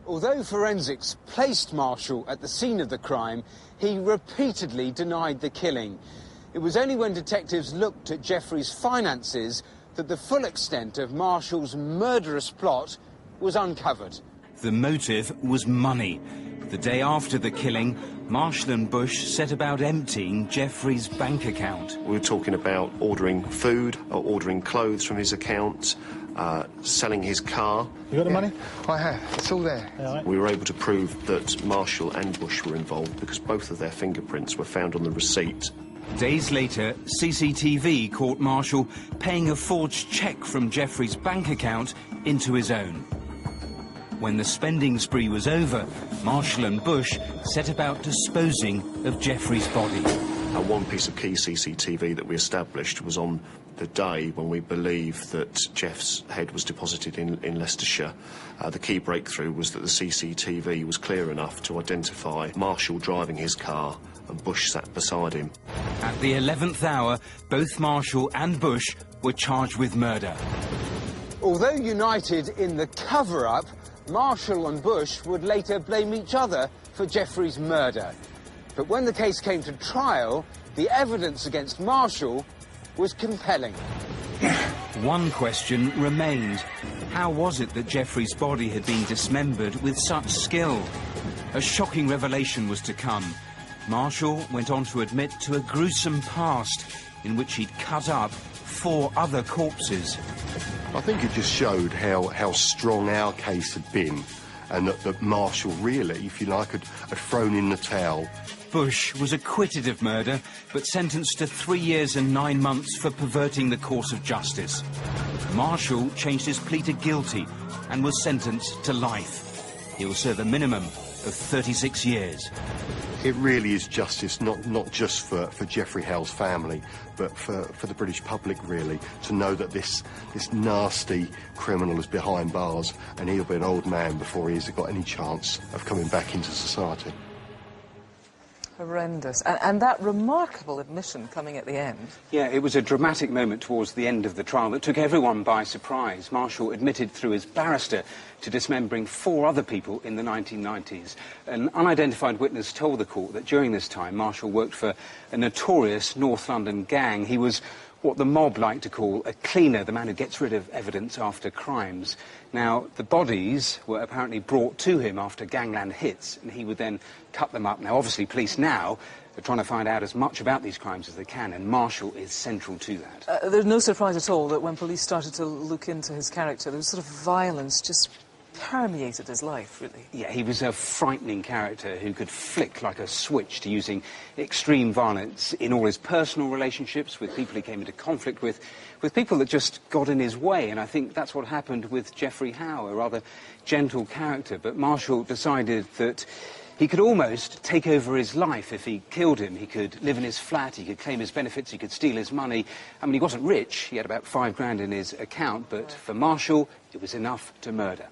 [SPEAKER 5] Although forensics placed Marshall at the scene of the crime, he repeatedly denied the killing. It was only when detectives looked at Geoffrey's finances that the full extent of Marshall's murderous plot was uncovered. The motive was money. The day after the killing, Marshall and Bush set about emptying Geoffrey's bank account.
[SPEAKER 10] We were talking about ordering food, or ordering clothes from his account, selling his car.
[SPEAKER 24] You got the money?
[SPEAKER 16] I have. It's all there.
[SPEAKER 10] We were able to prove that Marshall and Bush were involved because both of their fingerprints were found on the receipt.
[SPEAKER 5] Days later, CCTV caught Marshall paying a forged cheque from Geoffrey's bank account into his own. When the spending spree was over, Marshall and Bush set about disposing of Geoffrey's body.
[SPEAKER 10] One piece of key CCTV that we established was on the day when we believe that Jeff's head was deposited in Leicestershire. The key breakthrough was that the CCTV was clear enough to identify Marshall driving his car and Bush sat beside him.
[SPEAKER 5] At the 11th hour, both Marshall and Bush were charged with murder. Although united in the cover-up, Marshall and Bush would later blame each other for Geoffrey's murder. But when the case came to trial, the evidence against Marshall was compelling. One question remained. How was it that Geoffrey's body had been dismembered with such skill? A shocking revelation was to come. Marshall went on to admit to a gruesome past in which he'd cut up 4 other corpses.
[SPEAKER 17] I think it just showed how strong our case had been, and that Marshall really, if you like, had thrown in the towel.
[SPEAKER 6] Bush was acquitted of murder, but sentenced to 3 years and 9 months for perverting the course of justice. Marshall changed his plea to guilty and was sentenced to life. He will serve a minimum of 36 years.
[SPEAKER 17] It really is justice, not just for Geoffrey Howe's family, but for the British public, really, to know that this nasty criminal is behind bars and he'll be an old man before he's got any chance of coming back into society.
[SPEAKER 1] Horrendous. And that remarkable admission coming at the end.
[SPEAKER 5] Yeah, it was a dramatic moment towards the end of the trial that took everyone by surprise. Marshall admitted through his barrister to dismembering 4 other people in the 1990s. An unidentified witness told the court that during this time, Marshall worked for a notorious North London gang. He was what the mob like to call a cleaner, the man who gets rid of evidence after crimes. Now, the bodies were apparently brought to him after gangland hits, and he would then cut them up. Now, obviously, police now are trying to find out as much about these crimes as they can, and Marshall is central to that.
[SPEAKER 1] There's no surprise at all that when police started to look into his character, there was sort of violence just permeated his life, really.
[SPEAKER 5] Yeah, he was a frightening character who could flick like a switch to using extreme violence in all his personal relationships, with people he came into conflict with people that just got in his way. And I think that's what happened with Geoffrey Howe, a rather gentle character. But Marshall decided that he could almost take over his life if he killed him. He could live in his flat, he could claim his benefits, he could steal his money. I mean, he wasn't rich, he had about £5 in his account, but for Marshall, it was enough to murder.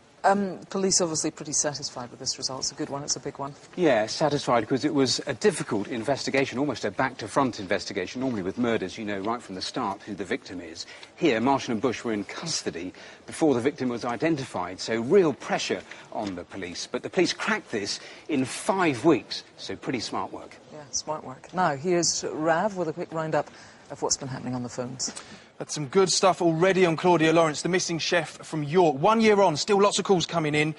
[SPEAKER 1] Police obviously pretty satisfied with this result. It's a good one, it's a big one.
[SPEAKER 5] Yeah, satisfied because it was a difficult investigation, almost a back-to-front investigation. Normally with murders, you know right from the start who the victim is. Here, Marshall and Bush were in custody before the victim was identified, so real pressure on the police. But the police cracked this in 5 weeks, so pretty smart work.
[SPEAKER 1] Yeah, smart work. Now, here's Rav with a quick roundup of what's been happening on the phones.
[SPEAKER 4] That's some good stuff already on Claudia Lawrence, the missing chef from York. 1 year on, still lots of calls coming in.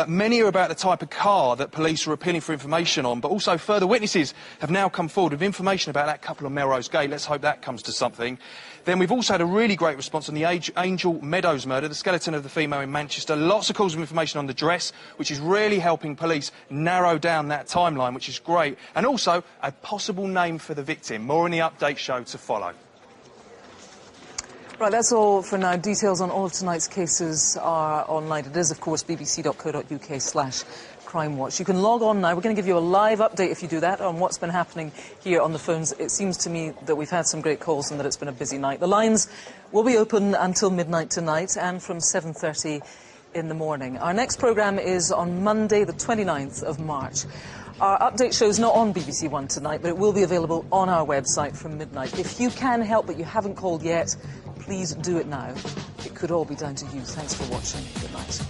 [SPEAKER 4] Many are about the type of car that police are appealing for information on, but also further witnesses have now come forward with information about that couple on Melrose Gate. Let's hope that comes to something. Then we've also had a really great response on the Angel Meadows murder, the skeleton of the female in Manchester. Lots of calls with information on the dress, which is really helping police narrow down that timeline, which is great. And also a possible name for the victim. More in the update show to follow.
[SPEAKER 1] Right, that's all for now. Details on all of tonight's cases are online. It is, of course, bbc.co.uk/Crimewatch. You can log on now. We're going to give you a live update, if you do that, on what's been happening here on the phones. It seems to me that we've had some great calls and that it's been a busy night. The lines will be open until midnight tonight and from 7:30 in the morning. Our next programme is on Monday, the 29th of March. Our update show is not on BBC One tonight, but it will be available on our website from midnight. If you can help but you haven't called yet, please do it now. It could all be down to you. Thanks for watching. Good night.